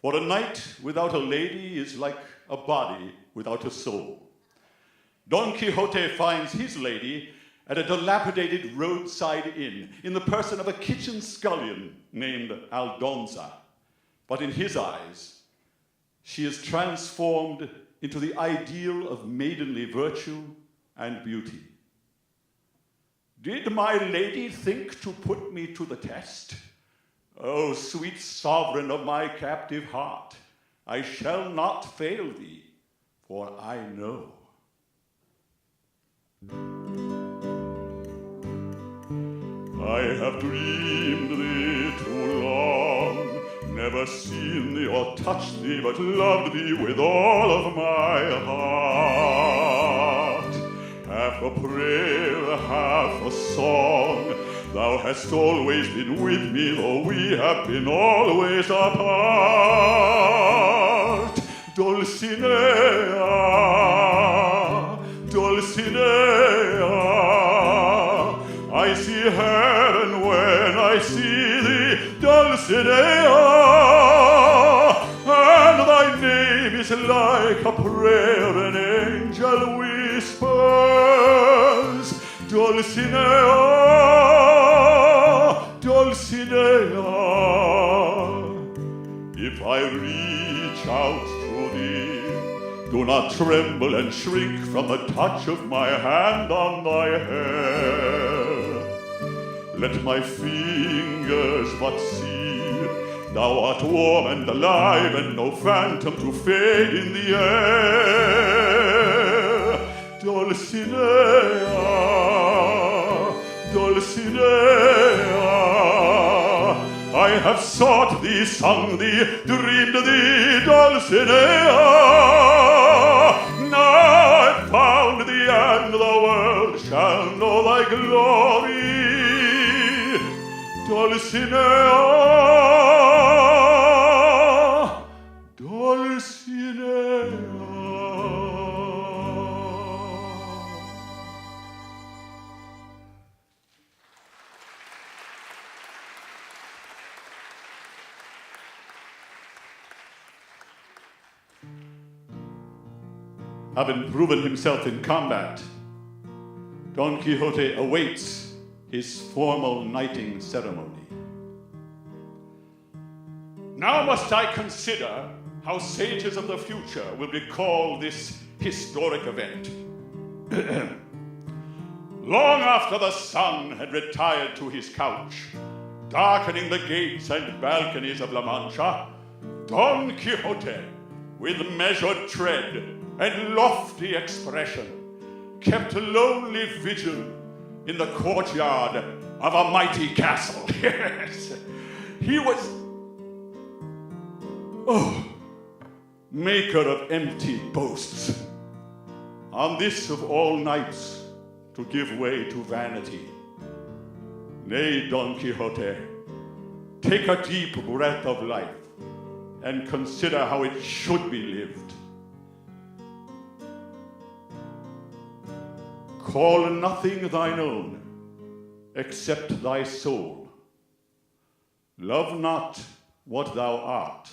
For a knight without a lady is like a body without a soul. Don Quixote finds his lady at a dilapidated roadside inn in the person of a kitchen scullion named Aldonza. But in his eyes, she is transformed into the ideal of maidenly virtue and beauty. Did my lady think to put me to the test? O sweet sovereign of my captive heart, I shall not fail thee, for I know. I have dreamed thee too long, never seen thee or touched thee, but loved thee with all of my heart. Half a prayer, half a song, thou hast always been with me, though we have been always apart. Dulcinea, Dulcinea, I see heaven when I see thee, Dulcinea, and thy name is like a prayer an angel whispers, Dulcinea, Dulcinea. If I reach out to thee, do not tremble and shrink from the touch of my hand on thy hair. Let my fingers but see thou art warm and alive, and no phantom to fade in the air. Dulcinea, Dulcinea, I have sought thee, sung thee, dreamed thee, Dulcinea. Now I've found thee, and the world shall know thy glory, Dulcinea, Dulcinea. Having proven himself in combat, Don Quixote awaits his formal knighting ceremony. Now must I consider how sages of the future will recall this historic event. Long after the sun had retired to his couch, darkening the gates and balconies of La Mancha, Don Quixote, with measured tread and lofty expression, kept lonely vigil in the courtyard of a mighty castle. Yes. He was, maker of empty boasts. On this of all nights, to give way to vanity. Nay, Don Quixote, take a deep breath of life and consider how it should be lived. Call nothing thine own except thy soul. Love not what thou art,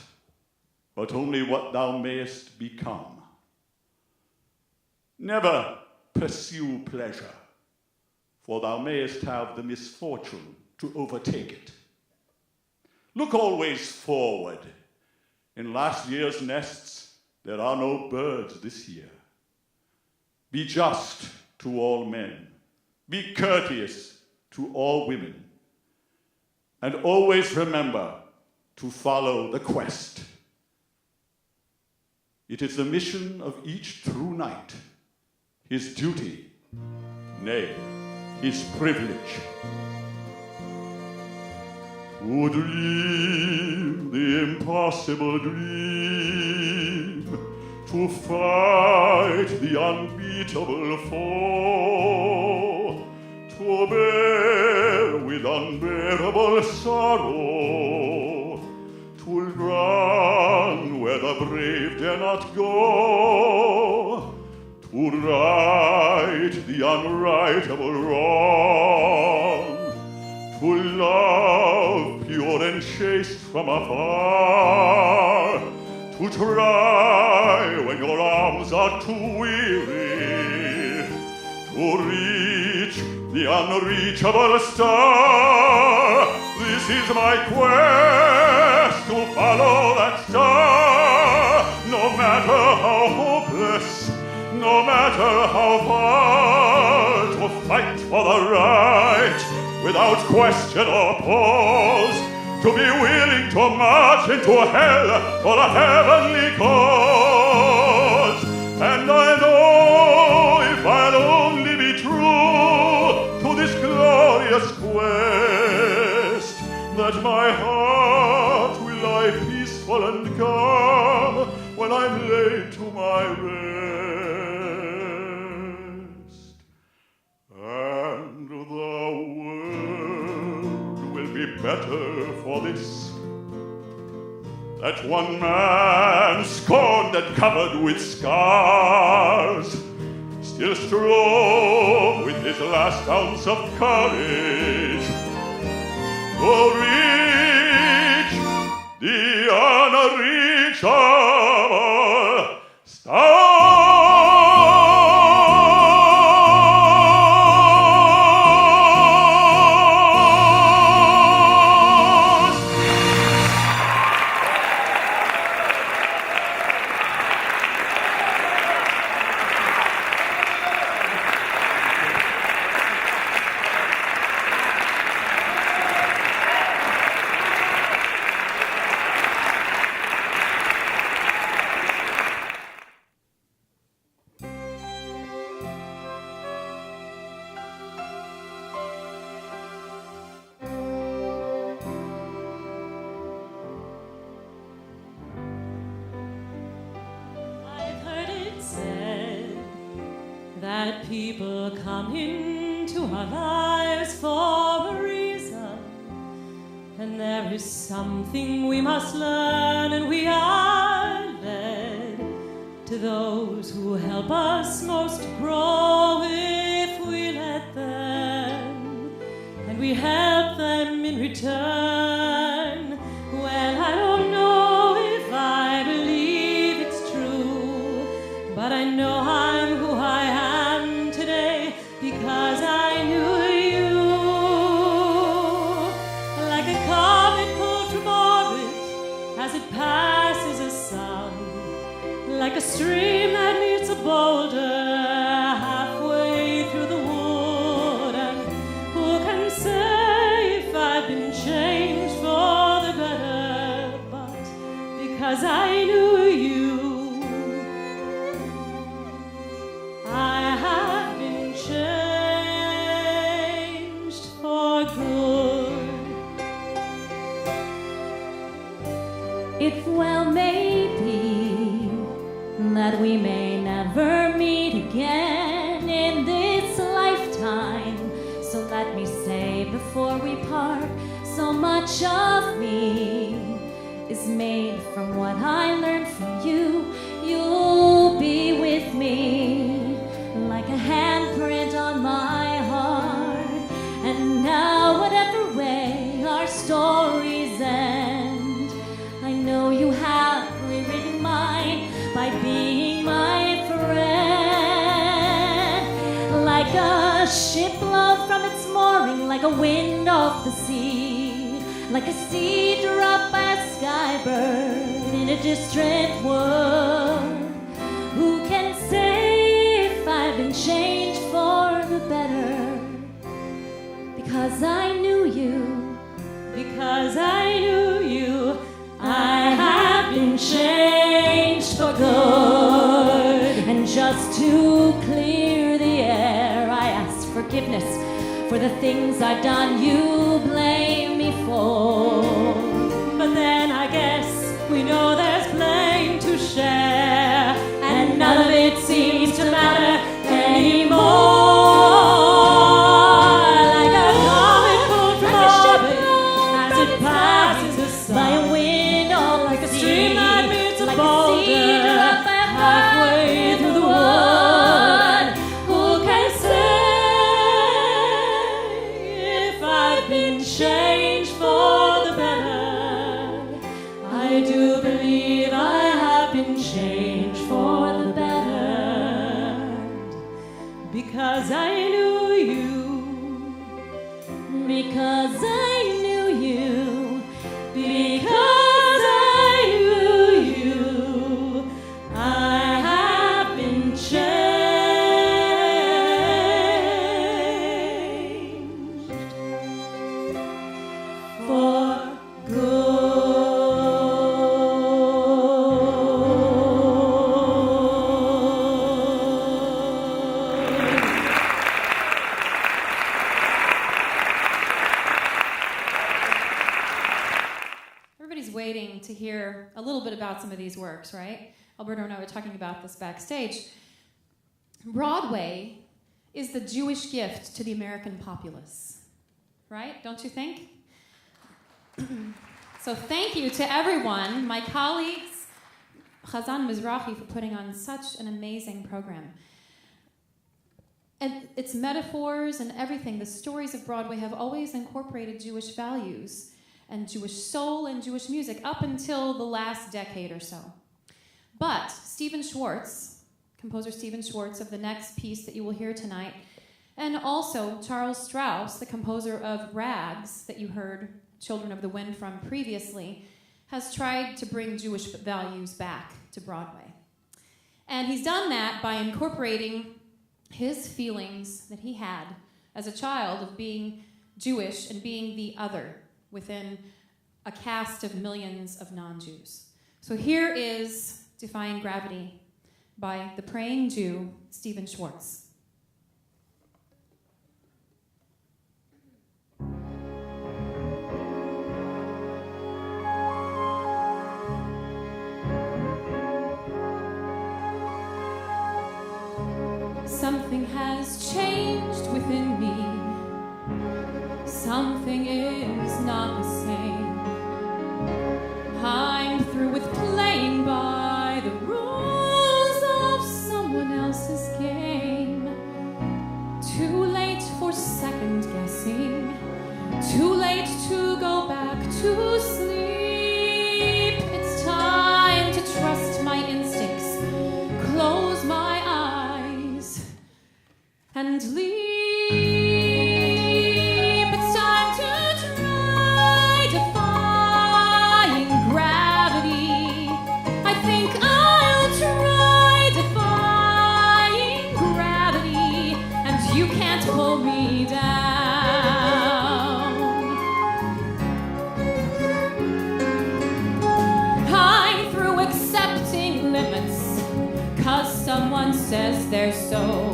but only what thou mayest become. Never pursue pleasure, for thou mayest have the misfortune to overtake it. Look always forward. In last year's nests, there are no birds this year. Be just to all men. Be courteous to all women. And always remember to follow the quest. It is the mission of each true knight, his duty, nay, his privilege. To dream the impossible dream, to fight the unbeatable foe, to bear with unbearable sorrow, to run where the brave dare not go, to right the unrightable wrong, to love pure and chaste from afar, to try when your arms are too weary, to reach the unreachable star. This is my quest, to follow that star, no matter how hopeless, no matter how far, to fight for the right without question or pause, to be willing to march into hell for a heavenly cause. And I know if I'll only be true to this glorious quest, that my heart will lie peaceful and calm when I'm laid to my rest. And the world will be better for this, that one man scorned and covered with scars still strove with his last ounce of courage to reach the unreachable star. That people come into our lives for a reason, and there is something we must learn, and we are led to those who help us most grow if we let them, and we help them in return. Well, I don't know if I believe it's true, but I know I'm who I am today because I knew you. Like a comet pulled from orbit as it passes a sun, like a stream that meets a boulder halfway through the wood. And who can say if I've been changed for the better? But because I knew you, I have been changed for good. may never meet again in this lifetime. So let me say before we part, so much of me is made from what I learned from you. You'll be with me like a handprint on my heart. And now whatever way our stories end, I know you have rewritten mine by being my friend. Like a ship blown from its mooring, like a wind off the sea, like a seed dropped by a skybird in a distant world. Who can say if I've been changed for the better? Because I knew you, because I knew you, I have been changed for good. And just to clear the air, I ask forgiveness for the things I've done you blame me for. But then I guess we know there's blame to share, and none of it seems to matter anymore. Like a comet pulled from orbit as it passes by a wind or like a stream that meets a boulder halfway through the wood. Who can say if I've been changed for the better? I do believe I have been changed for the better, because I knew you, because I knew you, because I knew you, I have been changed for good. Everybody's waiting to hear a little bit about some of these works, right? Alberto and I were talking about this backstage. Broadway is the Jewish gift to the American populace, right? Don't you think? So thank you to everyone, my colleagues, Chazan Mizrahi, for putting on such an amazing program. And its metaphors and everything, the stories of Broadway have always incorporated Jewish values and Jewish soul and Jewish music up until the last decade or so. But Stephen Schwartz, composer Stephen Schwartz of the next piece that you will hear tonight, and also Charles Strauss, the composer of Rags that you heard Children of the Wind from previously, has tried to bring Jewish values back to Broadway. And he's done that by incorporating his feelings that he had as a child of being Jewish and being the other within a cast of millions of non-Jews. So here is Defying Gravity by the praying Jew, Stephen Schwartz. Something has changed within me. Something is not the same. I'm through with playing by the rules of someone else's game. Too late for second guessing. Too late to go back to sleep. It's time to trust my instincts. Close my eyes and leave. It's time to try defying gravity. I think I'll try defying gravity, and you can't pull me down. I'm through accepting limits, 'cause someone says they're so.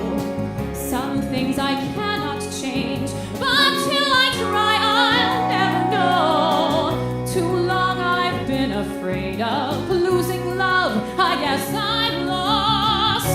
Some things I cannot change, but till I try, I'll never know. Too long I've been afraid of losing love. I guess I'm lost.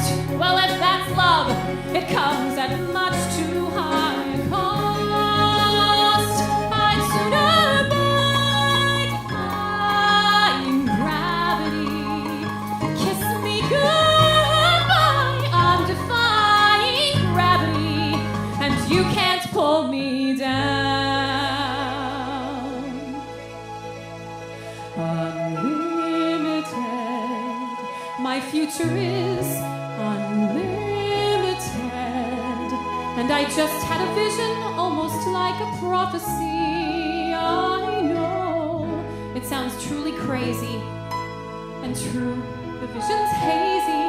future is unlimited. And I just had a vision, almost like a prophecy. I know it sounds truly crazy and true. The vision's hazy,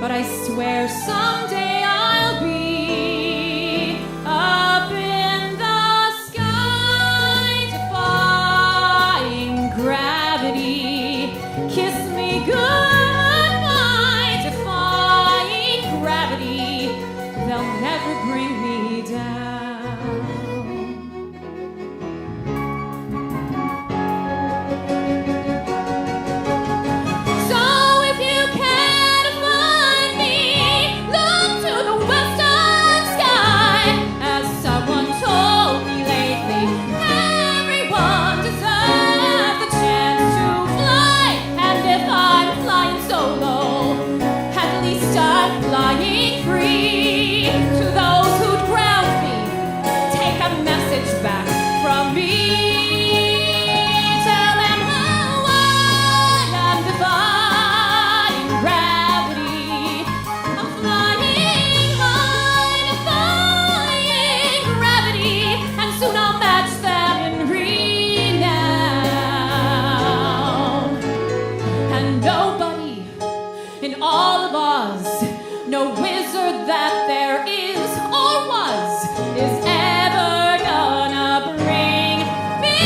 but I swear someday I'll be up in the sky, defying gravity. Kiss me goodbye, defying gravity. They'll never bring me down. So if you can't find me, look to the western sky. As someone told me lately, everyone deserves the chance to fly. And if I'm flying solo, at least I'm flying free. To those who'd ground me, take a message back from me. Tell them how I am defying gravity. I'm flying high, defying gravity, and soon I'll match them in renown. And nobody in all of Oz, no wizard that there is or was, is ever gonna bring me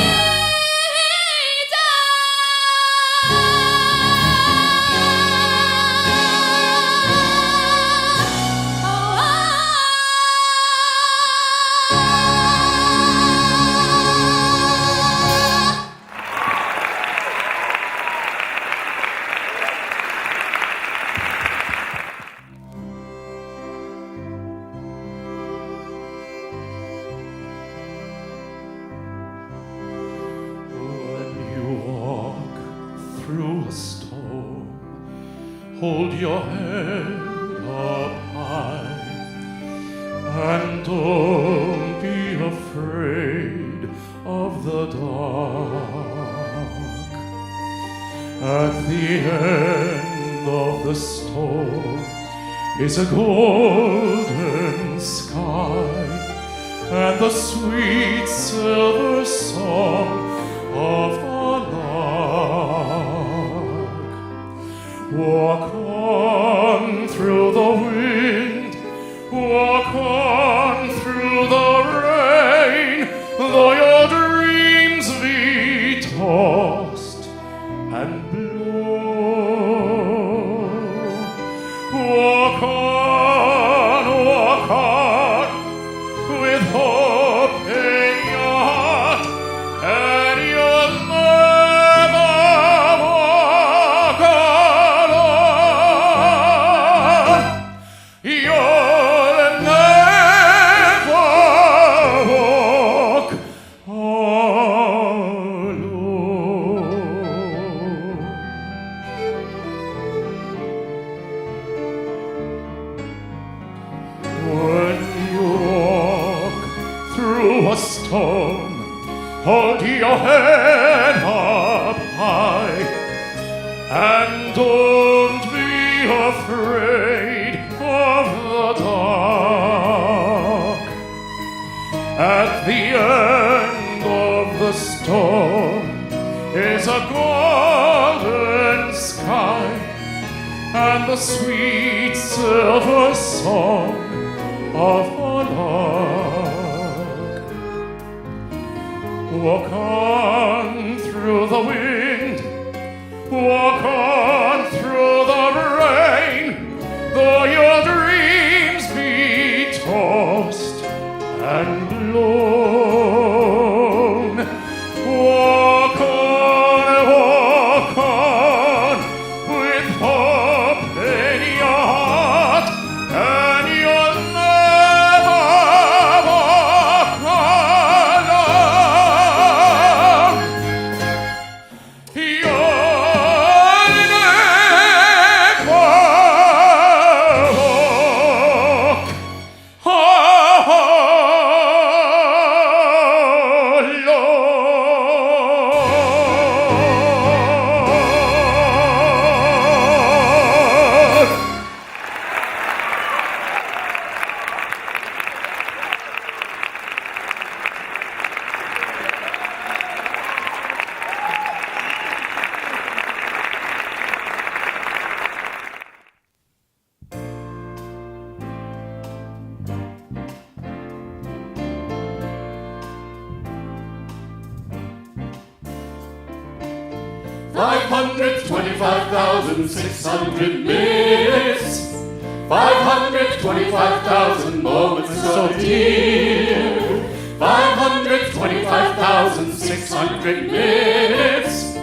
When you walk through a storm, hold your head up high, and don't be afraid of the dark. At the end of the storm is a golden sky, and the sweet silver song of a lark. Walk on through the wind, walk on through the rain, though your dreams be tossed and blown. Walk on, with hope in your heart, and you'll never walk alone. You'll never walk alone. When you walk through a storm, hold your head up high, and don't be afraid of the dark. At the end of the storm is a golden sky, and the sweet silver song of a lark. Walk on through the wind, walk on through the rain, though your dreams be tossed and blown. Walk on, with hope in your heart, and you'll never walk alone. You'll never 525,600 minutes, 525,000 moments so dear, 525,600 minutes.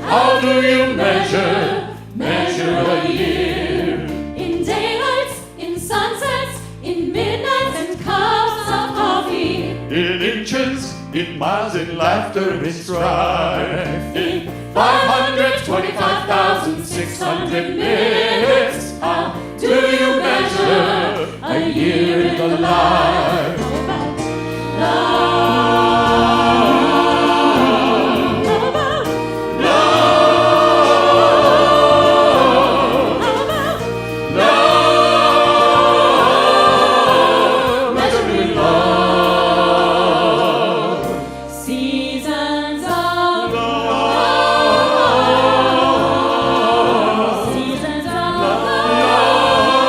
How do you measure a year? In daylights, in sunsets, in midnights and cups of coffee. In inches, in miles, in laughter, in strife. In 525,600 minutes, how do you measure a year in the life? Seasons of love. Seasons of love.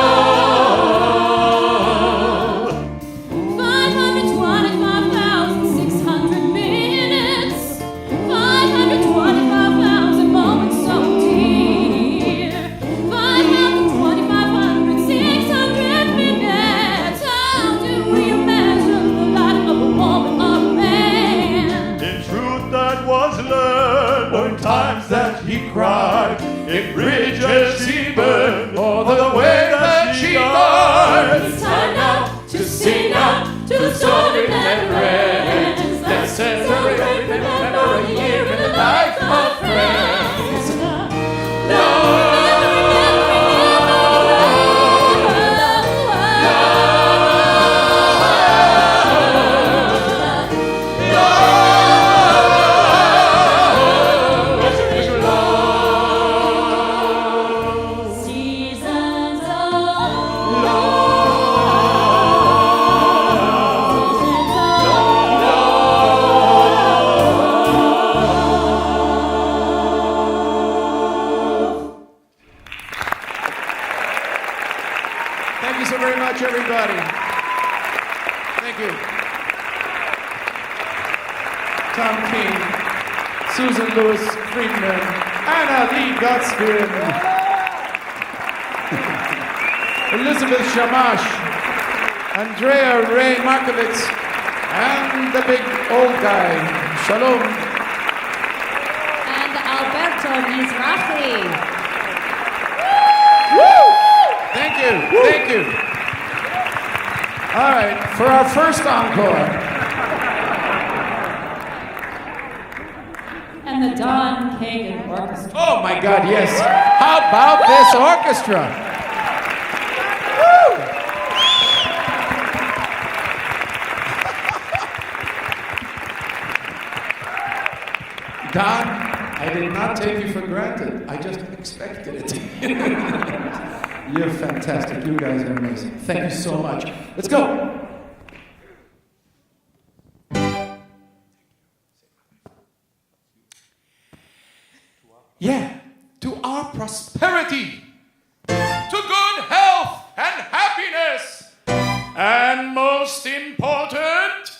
525,600 minutes. 525,000 moments so dear. 525,600 minutes. How do you measure the life of a woman or a man? In truth that was learned, or in times that he cried, in bridges he burned, or the way that she died. It's time now to sing out to the story that ends. Let's celebrate, remember a year in the life of friends. Seasons of Thank you so very much, everybody. Thank you. Tom King, Susan Lewis Friedman, Anna Lee Gottspiel, Elizabeth Shamash, Andrea Ray Markovitz, and the big old guy, Shalom. and Alberto Mizrahi. Thank you, thank you. All right, for our first encore. And the Don Kagan Orchestra. Oh my God, yes. How about this orchestra? Woo! Don, I did not take you for granted. I just expected it. You're fantastic. You guys are amazing. Thank you so much. Let's go. Yeah, to our prosperity, to good health and happiness, and most important,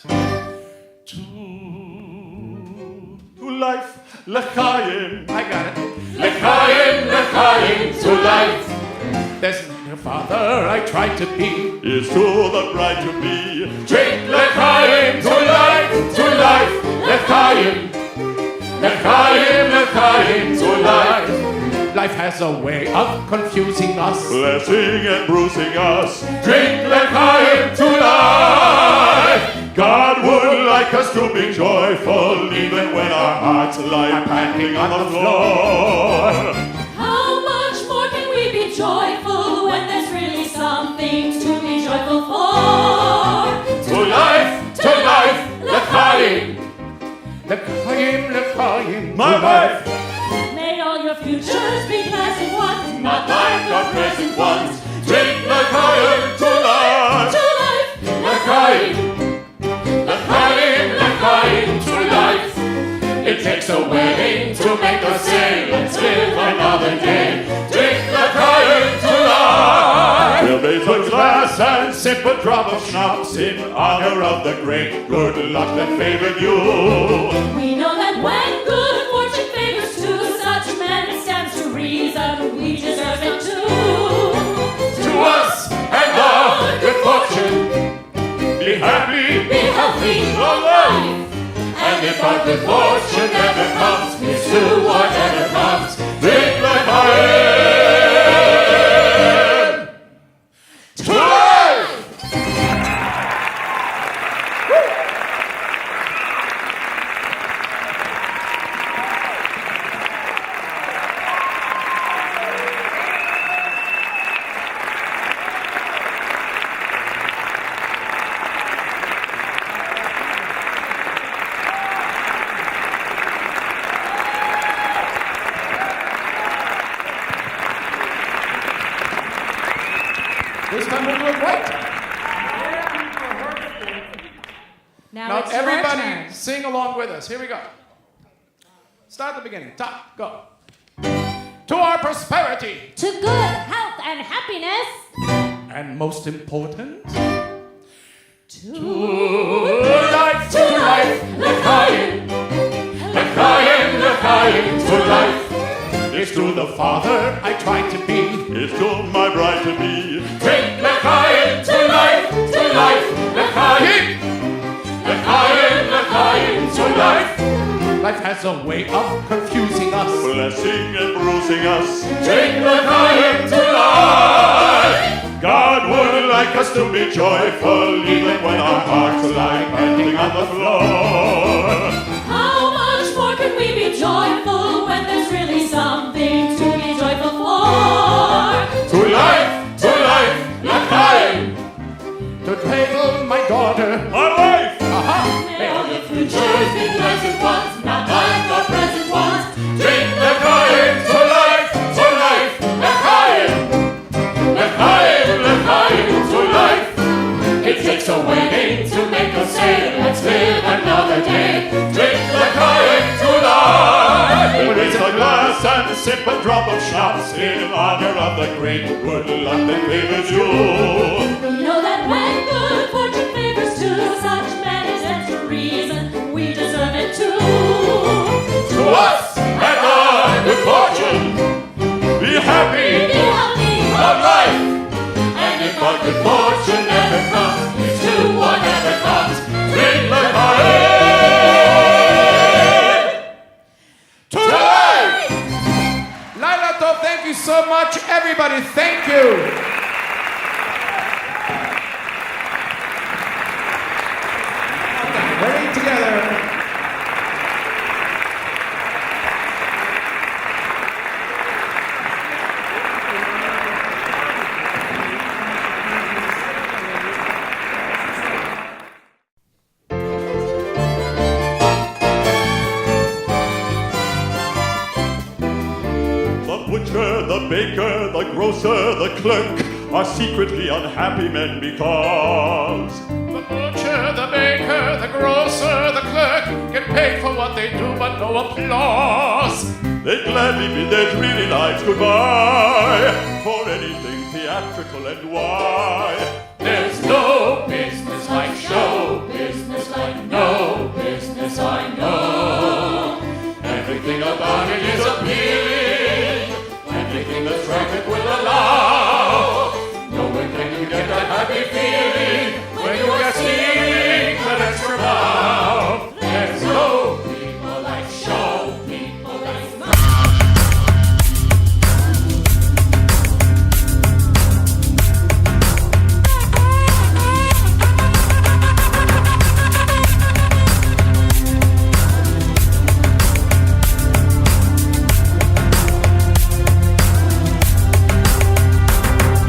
to life, l'chaim. I got it. L'chaim, to life. There's your father I tried to be. Is to the bride to be. Drink l'chaim, to life, l'chaim. L'chaim, to life. Life has a way of confusing us. Blessing and bruising us. Drink l'chaim, to life. God would like us to be joyful even when our hearts lie panting on the floor. How much more can we be joyful when there's really something to be joyful for? To life, l'chaim. L'chaim, My life, May all your futures be pleasant ones, Not like our present ones. Drink l'chaim, to life. to life. L'chaim, to life. It takes a wedding to make us say, let's live another day. Drink l'chaim, to life. we'll raise a glass and sip a drop of schnapps in honor of the great good luck that favored you. We know that when good fortune favors two, such our good fortune never comes, here's to whatever comes. Drink like I am. To life! This time we'll do it right. Now it's everybody your turn. sing along with us. Here we go. Start at the beginning. Top, go. To our prosperity. To good health and happiness. And most important, To life, l'chaim, to life. is to the father I try to be. It's to my bride to be. Drink l'chaim, to life, l'chaim, to life. Life has a way of confusing us. Blessing and bruising us. Drink l'chaim, to life. God would like us to be joyful even when our hearts lie bending on the floor. How much more can we be joyful when there's really something to be joyful for? To life, l'chaim. To table, my daughter. My wife! May all your futures be pleasant ones, not like the present ones. Drink l'chaim, to life, l'chaim, to life. It takes a waiting to make us say, let's live another day. Drink l'chaim, to life. Raise a glass and sip a drop of schnapps in honor of the great good luck that favors you. Know that when good fortune favors to such men as ends to reason, we deserve it too. To us and our good fortune, Be happy! Be happy, of life. And if our good fortune never comes, it's to whatever comes. Drink l'chaim. To life! Laila Tov, thank you so much. Everybody, thank you. Ready together. The butcher, the baker, the grocer, the clerk are secretly unhappy men because The butcher, the baker, the grocer, the clerk get paid for what they do, but no applause. they gladly bid their dreary lives goodbye for anything theatrical and why. There's no business like show business, like no business I know. Everything about it is appealing.